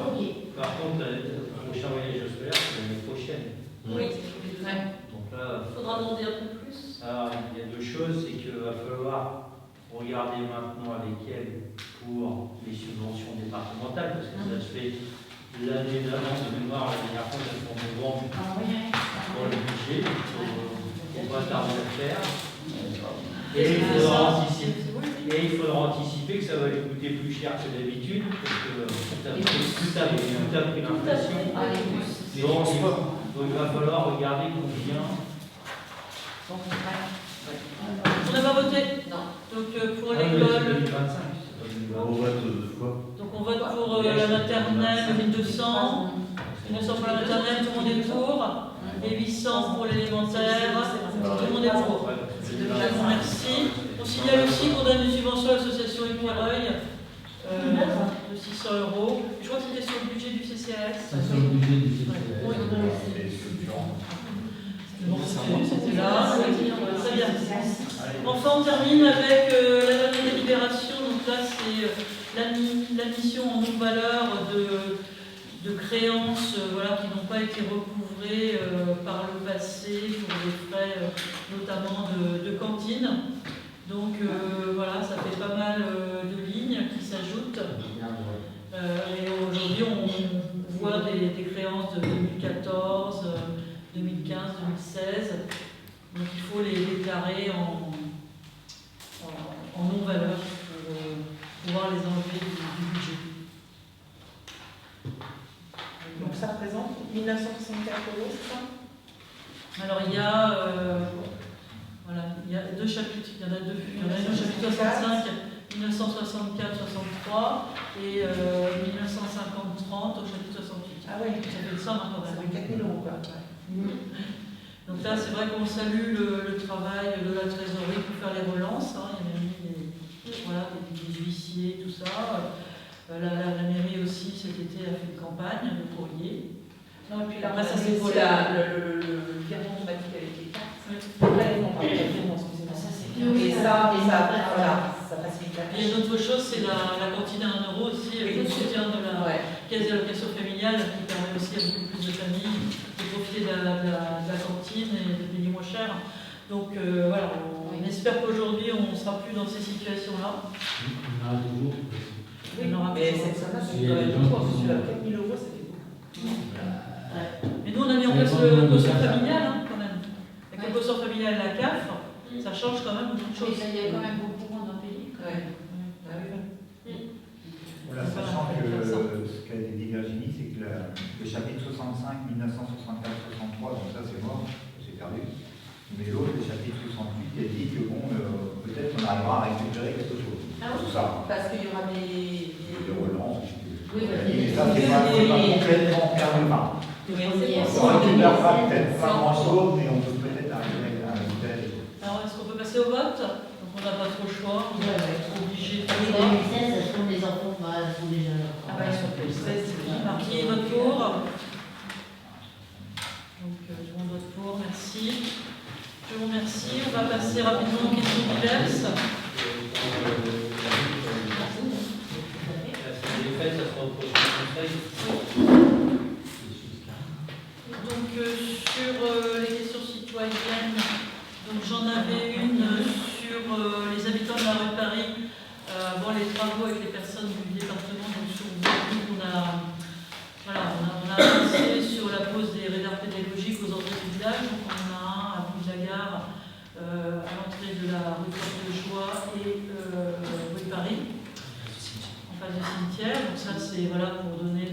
Par contre, le prochain voyage scolaire, c'est l'année prochaine. Oui. Donc là, Il faudra demander un peu plus. alors, il y a deux choses, c'est qu'il va falloir regarder maintenant avec elle pour les subventions départementales, parce que ça se fait l'année d'avant de mémoire, la dernière fois, elles font novembre pour le budget, on va tarder à le faire. Et il faudra anticiper que ça va lui coûter plus cher que d'habitude, parce que tout a pris l'inflation. Donc il va falloir regarder combien. On n'a pas voté. Non. Donc pour l'école. 2025, c'est pas 2025. On vote deux fois. Donc on vote pour la maternelle, 1200. 1200 pour la maternelle, tout le monde est pour. Et 800 pour l'élémentaire, tout le monde est pour. Je vous remercie. On signale aussi qu'on donne une subvention à l'association Éclaireuil de 600 €. Je crois que c'était sur le budget du CCAS. Ça sur le budget du CCAS. Oui, Les structurants. bon, c'était là. Très bien. Enfin, on termine avec la note de délibération. Donc là, c'est l'admission en non-valeur de créances voilà, qui n'ont pas été recouvrées par le passé pour des frais notamment de cantine. Donc voilà, ça fait pas mal de lignes qui s'ajoutent. Et aujourd'hui, on voit des créances de 2014, 2015, 2016. Donc il faut les déclarer en non-valeur pour pouvoir les enlever du budget. Donc ça représente 1964 €, c'est ça? Alors il y a, il y a deux chapitres, il y en a deux. Il y en a un au chapitre 65, 1964-63 et 1950-30 au chapitre 68. Ah oui, Ça fait le somme quand ça même. fait 4 000 € quoi. Donc là, c'est vrai qu'on salue le travail de la trésorerie pour faire les relances. Hein. Il y a même des huissiers, tout ça. La mairie aussi, cet été, a fait une campagne de courrier. Non, et puis là, Après, ça, c'est pour le virement automatique avec les cartes. Après, non, pas le virement, excusez-moi. Ça, c'est Et ça, voilà, ça facilite la Et une autre chose, c'est la cantine à 1 € aussi, avec le soutien de la caisse d'allocation familiale qui permet aussi à beaucoup plus de familles de profiter de la cantine et de payer moins cher. Donc voilà, on espère qu'aujourd'hui on ne sera plus dans ces situations-là. On a toujours. Oui, mais cette somme-là, c'est quand même beaucoup. Parce que 4 000 € ça fait beaucoup. Mais nous, on a mis en place le quotient familial, hein, quand même. Avec le quotient familial et la CAF, ça change quand même beaucoup de choses. Il y a quand même beaucoup moins d'un pays. Voilà, sachant que ce qu'a dit Virginie, c'est que le chapitre 65, 1964-63, donc ça c'est mort, c'est perdu. Mais l'autre, le chapitre 68, il dit que bon, peut-être qu'on arrivera à récupérer quelque chose. Tout ça. Parce qu'il y aura des relances. Oui, mais ça, c'est pas complètement perdu. On récupérera peut-être pas grand-chose, mais on peut peut-être arriver à récupérer. Alors, est-ce qu'on peut passer au vote? Donc, on n'a pas trop le choix, on va être obligé de faire En ça. 2016, ça se trouve, les enfants sont déjà là. Ah bah, ils sont plus 16, Qui vote pour? Donc, tout le monde vote pour, merci. Je vous remercie. On va passer rapidement aux questions diverses. Les faits, ça sera au prochain conseil. Donc, sur les questions citoyennes, donc j'en avais une sur les habitants de la rue de Paris, avant les travaux avec les personnes du département. Donc, sur on a avancé sur la pose des radars pédagogiques aux entrées du village. Donc, on en a un à Bout de la Gare, à l'entrée de la rue de Joie et rue de Paris, en face du cimetière. Donc, ça, c'est pour donner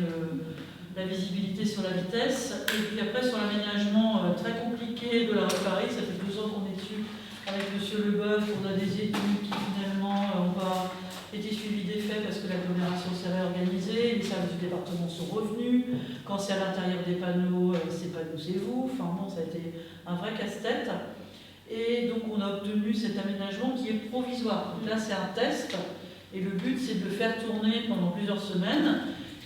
la visibilité sur la vitesse. Et puis après, sur l'aménagement très compliqué de la rue de Paris, ça fait 2 ans qu'on est dessus avec M. Leboeuf. On a des études qui finalement n'ont pas été suivies des faits parce que l'agglomération s'est réorganisée, les services du département sont revenus. Quand c'est à l'intérieur des panneaux, c'est pas nous, c'est vous. Enfin bon, ça a été un vrai casse-tête. Et donc on a obtenu cet aménagement qui est provisoire. Donc là, c'est un test. Et le but, c'est de le faire tourner pendant plusieurs semaines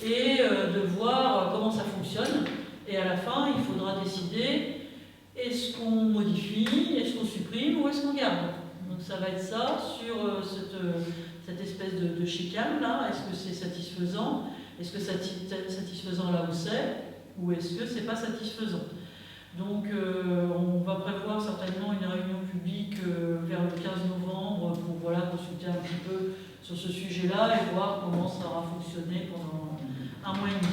et de voir comment ça fonctionne. Et à la fin, il faudra décider est-ce qu'on modifie, est-ce qu'on supprime ou est-ce qu'on garde. Donc ça va être ça sur cette espèce de chicane là. Est-ce que c'est satisfaisant? Est-ce que c'est satisfaisant là où c'est? Ou est-ce que c'est pas satisfaisant? Donc on va prévoir certainement une réunion publique vers le 15 novembre pour consulter un petit peu sur ce sujet-là et voir comment ça aura fonctionné pendant un mois et demi.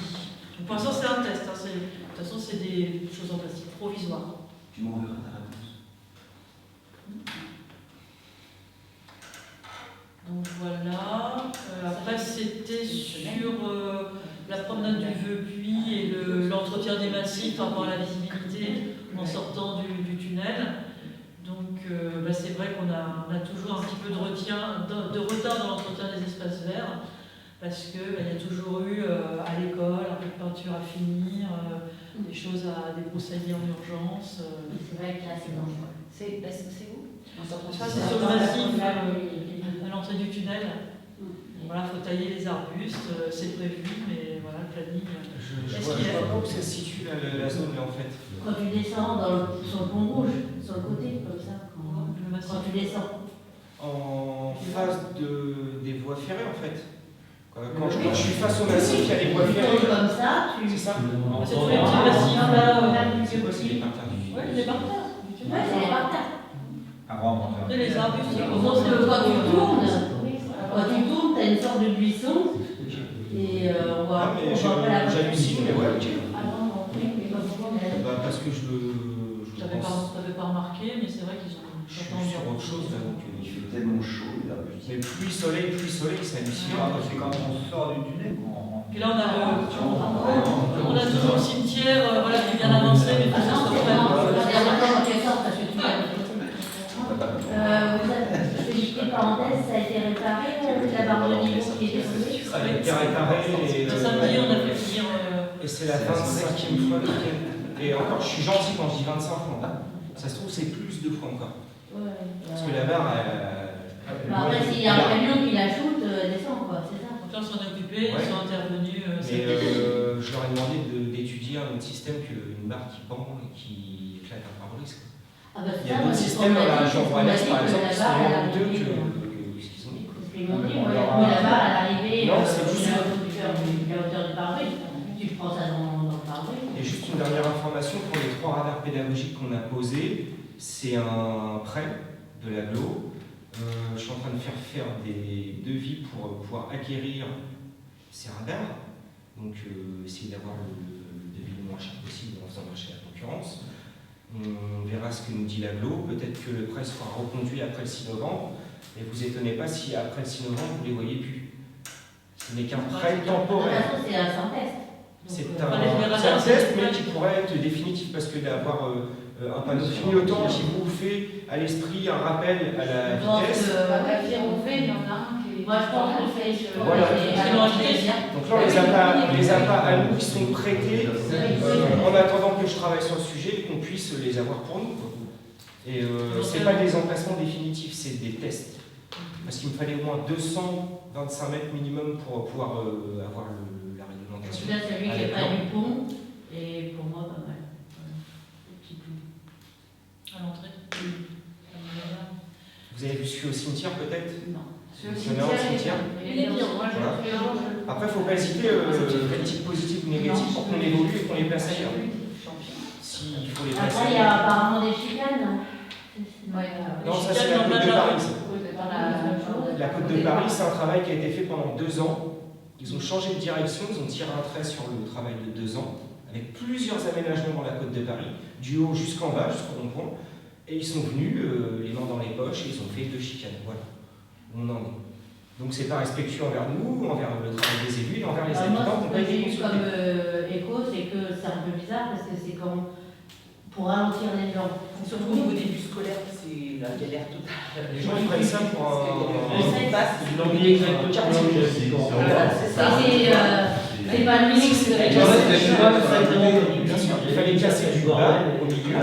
Donc, pour l'instant c'est un test, hein, de toute façon c'est des choses en plastique provisoires. Tu m'enverras ta réponse. Donc voilà, après c'était sur la promenade du Veupuy et l'entretien des massifs par rapport à la visibilité en sortant du tunnel. Donc c'est vrai qu'on a toujours un petit peu de retard dans l'entretien des espaces verts parce qu'il y a toujours eu à l'école un peu de peinture à finir, des choses à débroussailler en urgence. C'est vrai que là c'est dangereux. C'est où? Ça c'est sur le massif, à l'entrée du tunnel. Voilà, il faut tailler les arbustes, c'est prévu, mais voilà, le planning. Je vois pas où ça se situe la zone là en fait. Quand tu descends sur le pont rouge, sur le côté, comme ça, quand tu descends. En face des voies ferrées en fait. Quand je suis face au massif, il y a les voies ferrées. Comme ça, C'est ça? C'est tous les petits massifs là. C'est quoi, c'est les parterres du Oui, les parterres. Ouais, c'est les parterres. Et les arbustes, c'est Sauf que quand tu tournes, tu as une sorte de buisson. Et on voit pas la j'hallucine, mais ouais, ok. Ah non, oui, mais pas pourquoi, mais Parce que je T'avais pense. pas remarqué, mais c'est vrai qu'ils ont. Je suis sur autre chose là, donc Il fait tellement chaud, là. mais pluie, soleil, c'est hallucinant. C'est quand on sort du tunnel. Puis là, on a toujours le cimetière qui est bien avancé, mais tout ça se c'est en quelque sorte, parce que tu petite parenthèse, ça a été réparé, la barre de niveau qui était sauvée. Ça a été réparé Le samedi, on a fait venir. et c'est la 25e fois qu'ils viennent. Et encore, je suis gentil quand je dis 25 fois. Ça se trouve, c'est plus de fois encore. Ouais, Parce que la barre, après, s'il y a un camion qui la shoot, descend, quoi, c'est ça. Donc là, on s'en est occupé, ils sont intervenus. mais je leur ai demandé d'étudier un autre système qu'une barre qui pend et qui éclate un pare-brise. Ah bah, Il y a d'autres systèmes dans la région rouennaise, par exemple, qui sont moins coûteux que ce qu'ils ont mis. Parce qu'ils m'ont dit, moi, la barre, à l'arrivée, Non, c'est juste la hauteur du pare-brise. Tu prends ça dans le pare-brise. Et juste une dernière information pour les 3 radars pédagogiques qu'on a posés, c'est un prêt de l'aglo. Je suis en train de faire des devis pour pouvoir acquérir ces radars. Donc essayer d'avoir le devis le moins cher possible en faisant marcher la concurrence. On verra ce que nous dit l'aglo. Peut-être que le prêt sera reconduit après le 6 novembre. Et vous étonnez pas si après le 6 novembre, vous ne les voyez plus. Ce n'est qu'un prêt temporaire. C'est un test. C'est un test, mais qui pourrait être définitif parce que d'avoir un panneau clignotant qui vous fait à l'esprit un rappel à la vitesse. il y en a un qui est. Moi, je pense qu'on fait. Voilà. Donc là, les appâts à nous qui sont prêtés en attendant que je travaille sur le sujet et qu'on puisse les avoir pour nous. Et c'est pas des emplacements définitifs, c'est des tests. Parce qu'il me fallait au moins 225 mètres minimum pour pouvoir avoir la réglementation. Là, c'est lui qui est près du pont, et pour moi, pas mal. À l'entrée. Vous avez vu celui au cimetière peut-être? Non. Vous allez au cimetière? Il est bien, moi je Voilà. le fais. Après, il ne faut pas hésiter, critique positive ou négative, pour qu'on évolue et qu'on les place ailleurs. S'il faut les placer. Après, il y a apparemment des chicanes. Non, ça c'est la Côte de Paris. La Côte de Paris, c'est un travail qui a été fait pendant 2 ans. Ils ont changé de direction, ils ont tiré un trait sur le travail de 2 ans, avec plusieurs aménagements dans la Côte de Paris, du haut jusqu'en bas, jusqu'au rond-point. Et ils sont venus, les mains dans les poches, et ils ont fait 2 chicanes. Voilà, où on en est. Donc c'est pas respectueux envers nous, envers le travail des élus, et envers les habitants. Moi, ce que j'ai eu comme écho, c'est que c'est un peu bizarre, parce que c'est comme pour ralentir les gens. Surtout au niveau des bus scolaires, c'est la galère totale. Les gens ils prennent ça pour C'est ça. C'est pas le ministre. Bien sûr, il fallait casser du bas au milieu.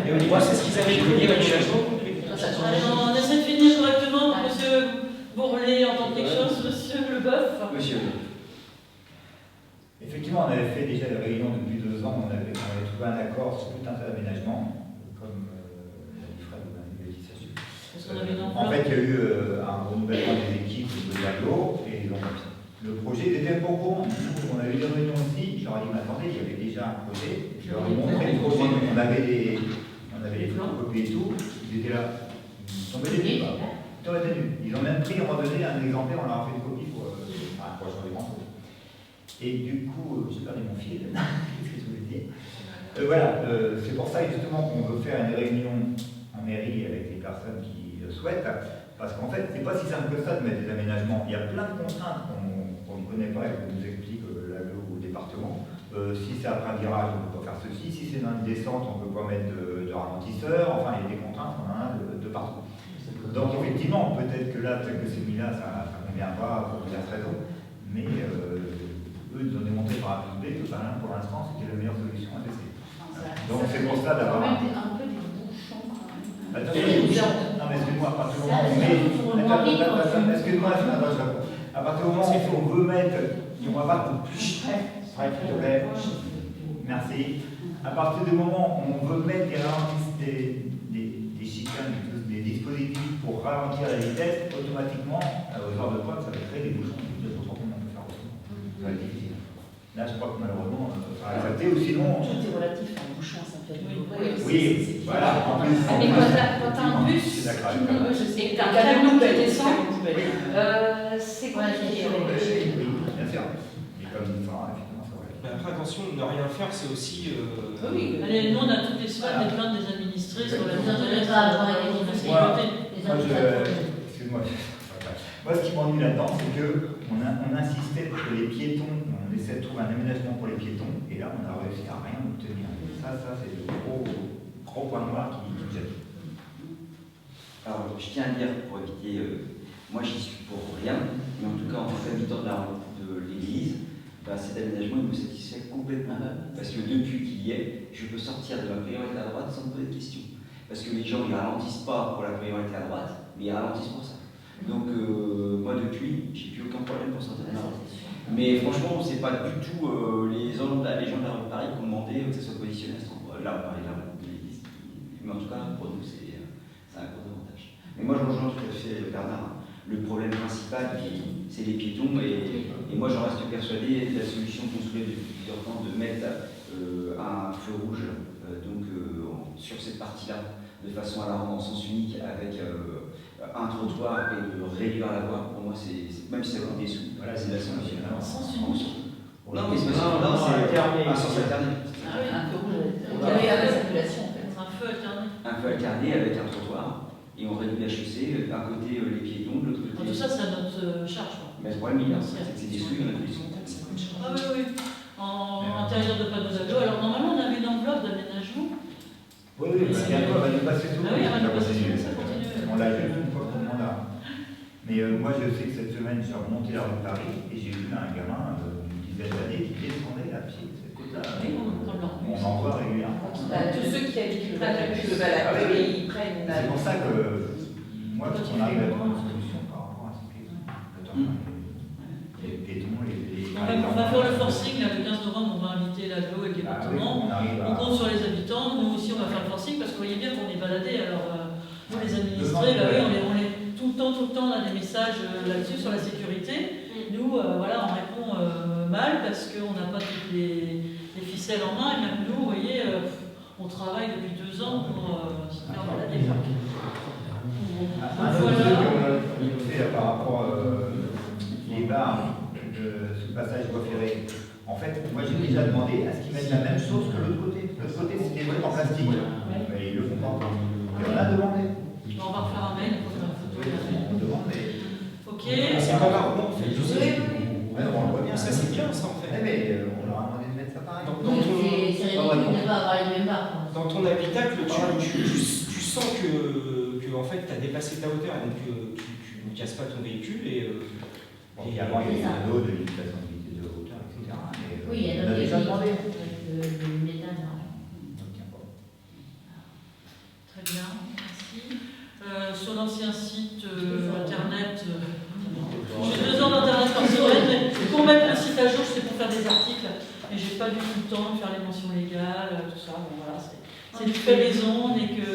Et au niveau, c'est ce qu'ils avaient pris l'aménagement complet. On essaie de finir correctement, monsieur Bourlet entend quelque chose, monsieur Leboeuf. Monsieur. Effectivement, on avait fait déjà la réunion depuis 2 ans, on avait trouvé un accord sur tout un tas d'aménagements, comme l'a dit Fred, il a dit ça. Parce qu'on avait une En fait, il y a eu un renouvellement des équipes de l'aglo, et donc le projet était pas au courant. On avait eu des réunions aussi, je leur ai dit, mais attendez, il y avait déjà un projet, je leur ai montré le projet, on avait les photocopies et tout, ils étaient là, ils tombaient des pieds, ils auraient tenu. Ils ont même pris, à un moment donné, un exemplaire, on leur a fait une copie pour changer les grands. Et du coup, j'ai perdu mon fil, qu'est-ce que je voulais dire voilà, c'est pour ça justement qu'on veut faire une réunion en mairie avec les personnes qui le souhaitent, parce qu'en fait, c'est pas si simple que ça de mettre des aménagements. Il y a plein de contraintes qu'on ne connaît pas et que nous explique l'aglo ou le département. Si c'est après un virage, on ne peut pas faire ceci. Si c'est dans une descente, on ne peut pas mettre de ralentisseur. Enfin, il y a des contraintes, on en a de partout. Donc effectivement, peut-être que là, tel que c'est mis là, ça ne convient pas pour diverses raisons. Mais eux, ils ont démontré par A plus B que pour l'instant, c'était la meilleure solution à tester. Donc c'est pour ça d'avoir... un peu des bouchons quand même. Non mais excuse-moi, à partir du moment où on met... Excuse-moi, à partir du moment où on veut mettre... On va pas plus cher, s'il te plaît. Merci. À partir du moment où on veut mettre des chicanes, des dispositifs pour ralentir la vitesse, automatiquement, aux heures de pointe, ça va créer des bouchons. Ça va être difficile. Là, je crois que malheureusement, ça va accepter, ou sinon... Tout est relatif, un bouchon, ça fait... Oui, voilà, en plus... Mais quand t'as un bus, je suis d'accord. je sais que t'as un camion camion qui qui descend, descend. c'est compliqué. Oui, bien sûr. Et comme ça, effectivement, ça va. Mais après, attention, ne rien faire, c'est aussi. Oui, allez, nous on a toutes les semaines des plaintes des administrés sur la sécurité. Excuse-moi. Moi, ce qui m'ennuie là-dedans, c'est qu'on insistait pour que les piétons, on essaie de trouver un aménagement pour les piétons, et là, on a réussi à rien obtenir. Ça, c'est le gros point noir qui me jette. Alors, je tiens à dire, pour éviter, moi j'y suis pour rien, mais en tout cas, en tant qu'habitant de l'église, cet aménagement il me satisfait complètement. Parce que depuis qu'il y est, je peux sortir de la priorité à droite sans me poser de questions. Parce que les gens, ils ralentissent pas pour la priorité à droite, mais ils ralentissent pour ça. Donc, moi depuis, j'ai plus aucun problème pour sortir de la droite. Mais franchement, c'est pas du tout les gens de la rue de Paris qui ont demandé que ça soit positionné à cet endroit. Là, on parlait là de l'église. Mais en tout cas, pour nous, c'est un gros avantage. Mais moi, je rejoins tout à fait Bernard. Le problème principal, c'est les piétons. Et moi, j'en reste persuadé de la solution qu'on soulève depuis plusieurs temps de mettre un feu rouge sur cette partie-là, de façon à la rendre en sens unique avec un trottoir et de réduire la voie. Pour moi, même si ça coûte des sous, voilà, c'est la solution. En sens unique. Non, mais c'est un sens alterné. Un feu rouge, avec la circulation en fait. Un feu alterné. Un feu alterné avec un trottoir. Et on réduit la chaussée, d'un côté les piétons, de l'autre côté. Tout ça, c'est à notre charge. Mais le problème, c'est que c'est des sous, il y en a des sous. Ah oui. En intérieur de panneaux d'agglo. Alors normalement, on avait une enveloppe d'aménagement. Oui, bientôt, elle va nous passer tout. Ah oui, elle va nous passer tout, ça continue. On l'a vu une fois pour le mandat. Mais moi, je sais que cette semaine, j'ai remonté la rue de Paris et j'ai vu un gamin d'une dizaine d'années qui descendait à pied de cette côte-là. On en voit régulièrement. Tous ceux qui habitent le balade, ils prennent une... C'est pour ça que moi, on arrive à trouver une solution par rapport à ces piétons. Les piétons, on va faire le forcing, là, le 15 novembre, on va inviter l'aglo et le département. On compte sur les habitants, nous aussi on va faire le forcing parce que vous voyez bien qu'on est baladés. Alors, nous les administrés, on est tout le temps, on a des messages là-dessus sur la sécurité. Nous, voilà, on répond mal parce qu'on n'a pas toutes les ficelles en main. Et même nous, vous voyez, on travaille depuis 2 ans pour se faire balader. Un autre truc qu'on a fait par rapport les bars de ce passage voie ferrée. En fait, moi j'ai déjà demandé à ce qu'ils mettent la même chose que l'autre côté. L'autre côté, c'est des trucs en plastique. Mais ils le font pas. Et on a demandé. On va refaire un mail pour faire une photo. On demande. Ok. C'est pas grave, on fait. Ouais, on le voit bien. Ça, c'est bien, ça, en fait. Mais on leur a demandé de mettre ça pareil. C'est ridicule de pas avoir les mêmes barres. Dans ton habitacle, tu sens que en fait, tu as dépassé ta hauteur, donc tu ne casses pas ton véhicule. Et avant, il y a eu un lot de limitation de vitesse de hauteur, etc. Oui, il y a on a déjà demandé. le métal. Très bien, merci. Sur l'ancien site internet, j'ai 2 ans d'internet par semaine, mais pour mettre le site à jour, c'est pour faire des articles. et j'ai pas du tout le temps de faire les mentions légales, tout ça. Bon, voilà, c'est du fait maison, on est que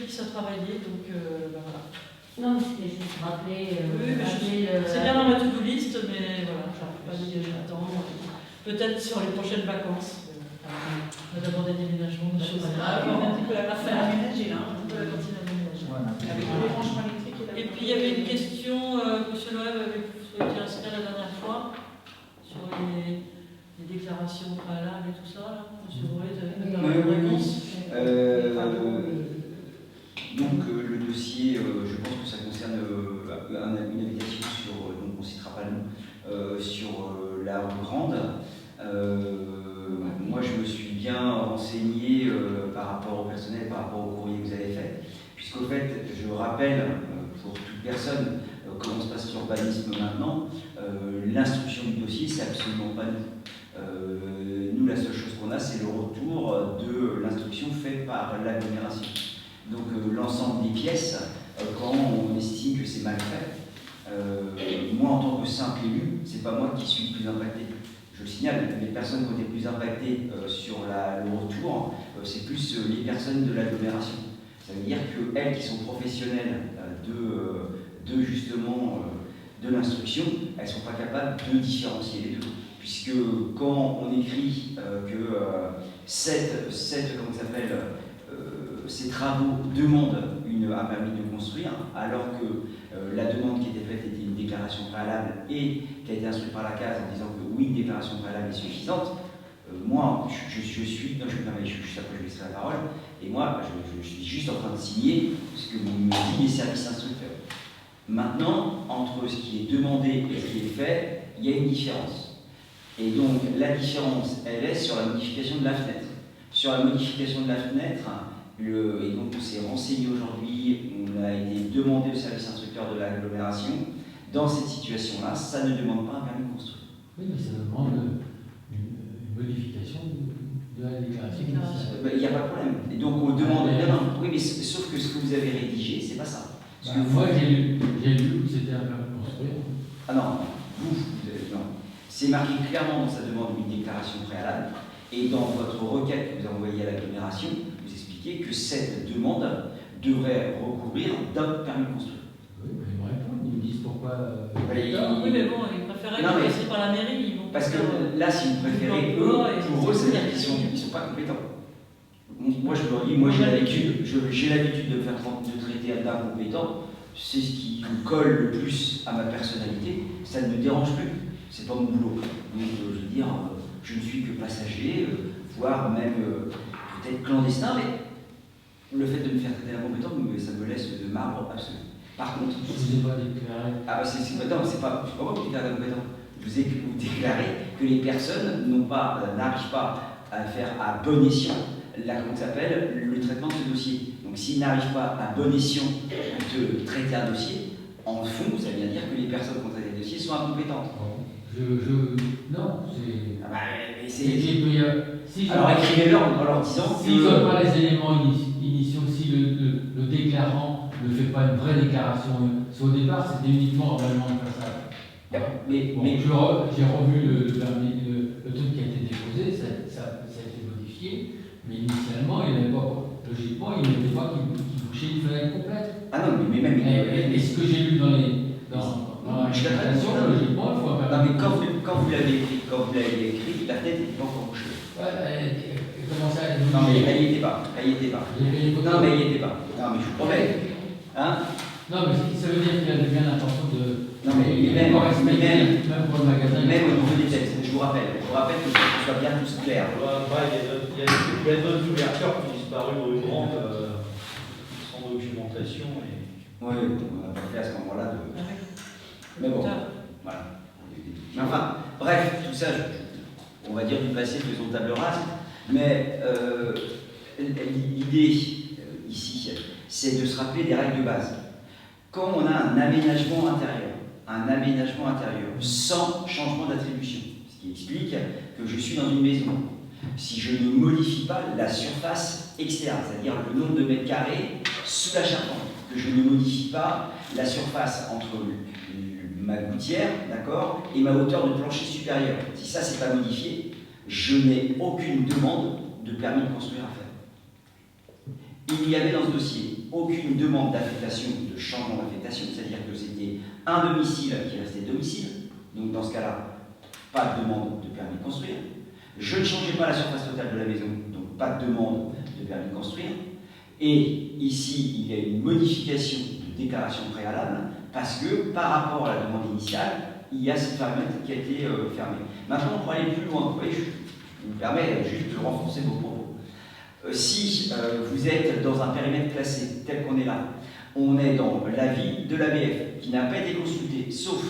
10 à travailler, donc ben voilà. Non, c'était juste rappeler. Oui, mais c'est bien dans ma to-do list, mais voilà, j'arrive pas à dire j'attends. Peut-être sur les prochaines vacances. On a d'abord des déménagements, des choses. On a un petit peu la partie aménagée là. On peut la partie d'aménagement. Avec les branchements électriques et la. Et puis il y avait une question que M. Loeb avait souhaité inscrire la dernière fois sur les déclarations préalables et tout ça. Là. M. Loeb avait une réponse. Donc le dossier, je pense que ça concerne une invitation sur, donc on ne citera pas le nom, sur la rue Grande. Moi je me suis bien renseigné par rapport au personnel, par rapport au courrier que vous avez fait, puisqu'au fait, je rappelle pour toute personne comment se passe l'urbanisme maintenant, l'instruction du dossier, c'est absolument pas nous. Nous, la seule chose qu'on a, c'est le retour de l'instruction faite par l'agglomération. Donc l'ensemble des pièces, quand on estime que c'est mal fait, moi en tant que simple élu, c'est pas moi qui suis le plus impacté. Je le signale, les personnes qui ont été plus impactées sur le retour, c'est plus les personnes de l'agglomération. Ça veut dire qu'elles qui sont professionnelles de justement de l'instruction, elles ne sont pas capables de différencier les deux. Puisque quand on écrit que ces travaux demandent un permis de construire, alors que la demande qui était faite était une déclaration préalable et qui a été instruite par la CASE en disant que oui, une déclaration préalable est suffisante, moi, je lui laisserai la parole, et moi, je suis juste en train de signer ce que me disent les services instructeurs. Maintenant, entre ce qui est demandé et ce qui est fait, il y a une différence. Et donc, la différence, elle est sur la modification de la fenêtre. Sur la modification de la fenêtre, et donc on s'est renseigné aujourd'hui, on a été demandé au service instructeur de l'agglomération, dans cette situation-là, ça ne demande pas un permis de construire. Oui, mais ça demande une modification de la déclaration initiale. Il n'y a pas de problème. Et donc on demande. Oui, mais sauf que ce que vous avez rédigé, c'est pas ça. Moi, j'ai lu que c'était un permis de construire. Ah non, non. C'est marqué clairement dans sa demande une déclaration préalable, et dans votre requête que vous avez envoyée à l'agglomération, vous expliquez que cette demande devrait recouvrir d'un permis de construire. Oui, mais ils me répondent, ils me disent pourquoi. Oui, mais bon, ils préféraient passer par la mairie. Parce que là, si vous préférez, pour eux, c'est-à-dire qu'ils ne sont pas compétents. Moi, je leur dis, moi j'ai l'habitude de traiter d'incompétent, c'est ce qui me colle le plus à ma personnalité, ça ne me dérange plus, c'est pas mon boulot. Donc, je veux dire, je ne suis que passager, voire même peut-être clandestin, mais le fait de me faire traiter d'incompétent, ça me laisse de marbre absolu. Par contre, je ne vous ai pas déclaré. Ah, c'est pas moi qui déclare d'incompétent. Vous déclarez que les personnes n'arrivent pas à faire à bon escient le traitement de ce dossier. Donc s'ils n'arrivent pas à bon escient de traiter un dossier, en fond, ça veut dire que les personnes qui ont traité le dossier sont incompétentes. Non, c'est... Ah bah, alors écrivez-leur en leur disant que... S'ils n'ont pas les éléments initiaux, si le déclarant ne fait pas une vraie déclaration, au départ c'était uniquement un règlement de façade. Mais j'ai revu le truc qui a été déposé, ça a été modifié, mais initialement, logiquement, il n'était pas qui bouchait une fenêtre complète. Ah non, mais même... Et ce que j'ai lu dans la législation, logiquement, il faut un permis. Non, mais quand vous l'avez écrit, la fenêtre n'était pas encore bouchée. Comment ça? Non, mais elle n'y était pas. Non, mais elle n'y était pas. Non, mais je vous promets. Hein? Non, mais ça veut dire qu'il y a bien l'intention de... Non, mais même pour le magasin... Même au niveau des textes, je vous rappelle que ce soit bien tous clair. Il y a d'autres ouvertures qui ont disparu rue Grande sans documentation. Oui, on n'a pas fait à ce moment-là de... Mais bon, voilà. Mais enfin, bref, tout ça, on va dire du passé, faisons table rase, mais l'idée ici, c'est de se rappeler des règles de base. Quand on a un aménagement intérieur sans changement d'attribution, ce qui explique que je suis dans une maison, si je ne modifie pas la surface externe, c'est-à-dire le nombre de mètres carrés sous la charpente, que je ne modifie pas la surface entre ma gouttière, d'accord, et ma hauteur de plancher supérieure. Si ça, c'est pas modifié, je n'ai aucune demande de permis de construire à faire. Il n'y avait dans ce dossier aucune demande d'affectation, de changement d'affectation, c'est-à-dire que c'était un domicile qui restait domicile, donc dans ce cas-là, pas de demande de permis de construire. Je ne changeais pas la surface totale de la maison, donc pas de demande de permis de construire. Et ici, il y a une modification de déclaration préalable, parce que par rapport à la demande initiale, il y a cette paramètre qui a été fermée. Maintenant, pour aller plus loin, vous voyez, je me permets juste de renforcer vos propos. Si vous êtes dans un périmètre classé, tel qu'on est là, on est dans l'avis de l'ABF, qui n'a pas été consulté, sauf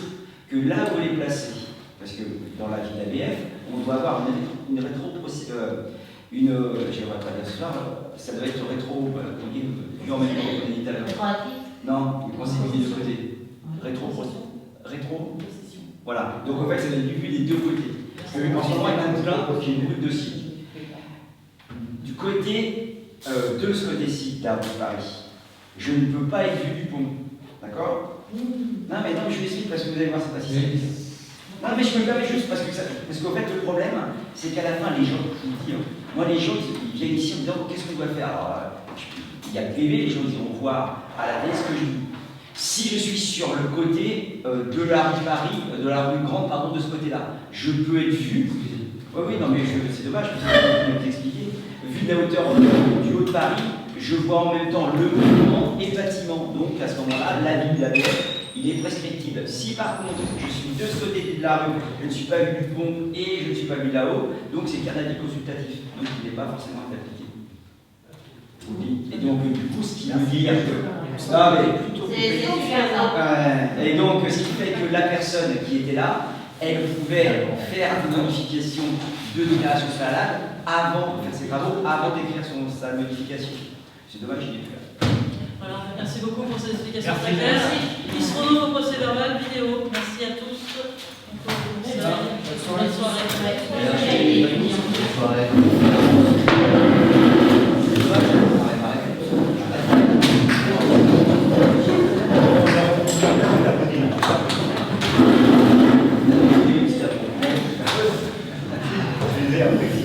que là où elle est placée, parce que dans l'avis de l'ABF, on doit avoir une rétro-procédure, j'aimerais pas dire ce soir, ça doit être rétro, vu en même temps qu'on a dit tout à l'heure. Rétroactif. Non, le conseil du deux côtés. Rétro. Voilà. Donc en fait, ça doit être vu des deux côtés. Parce que en ce moment, il y a un plein qui est beaucoup de dossiers. Du côté de ce côté-ci, d'Arbre de Paris, je ne peux pas être vu du pont. D'accord? Non, mais je vous explique parce que vous allez voir, c'est pas si simple. Non, mais je me permets juste parce qu'en fait, le problème, c'est qu'à la fin, les gens, je vous dis, moi, les gens, ils viennent ici en me disant qu'est-ce qu'on doit faire. Alors, il y a le PV, les gens ils iront voir à la télé ce que je dis. Si je suis sur le côté de la rue Paris, de la rue Grande, pardon, de ce côté-là, je peux être vu. Oui, non, mais c'est dommage, je peux vous expliquer. Vu de la hauteur du haut de Paris, je vois en même temps le monument et le bâtiment. Donc, à ce moment-là, l'avis de la BF, il est prescriptible. Si par contre, je suis de ce côté de la rue, je ne suis pas vu du pont et je ne suis pas vu là-haut, donc c'est qu'un avis consultatif. Donc, il n'est pas forcément appliqué. Et donc, du coup, ce qui veut dire que. Non, mais plutôt. Et donc, ce qui fait que la personne qui était là, elle pouvait faire une modification de déclaration préalable avant de faire ses travaux, avant d'écrire sa modification. C'est dommage, il n'est plus là. Voilà, merci beaucoup pour ces explications Merci. très claires. Ils seront au procès verbal vidéo. Merci à tous. Bonne soirée. Bonne soirée. Je les ai appris.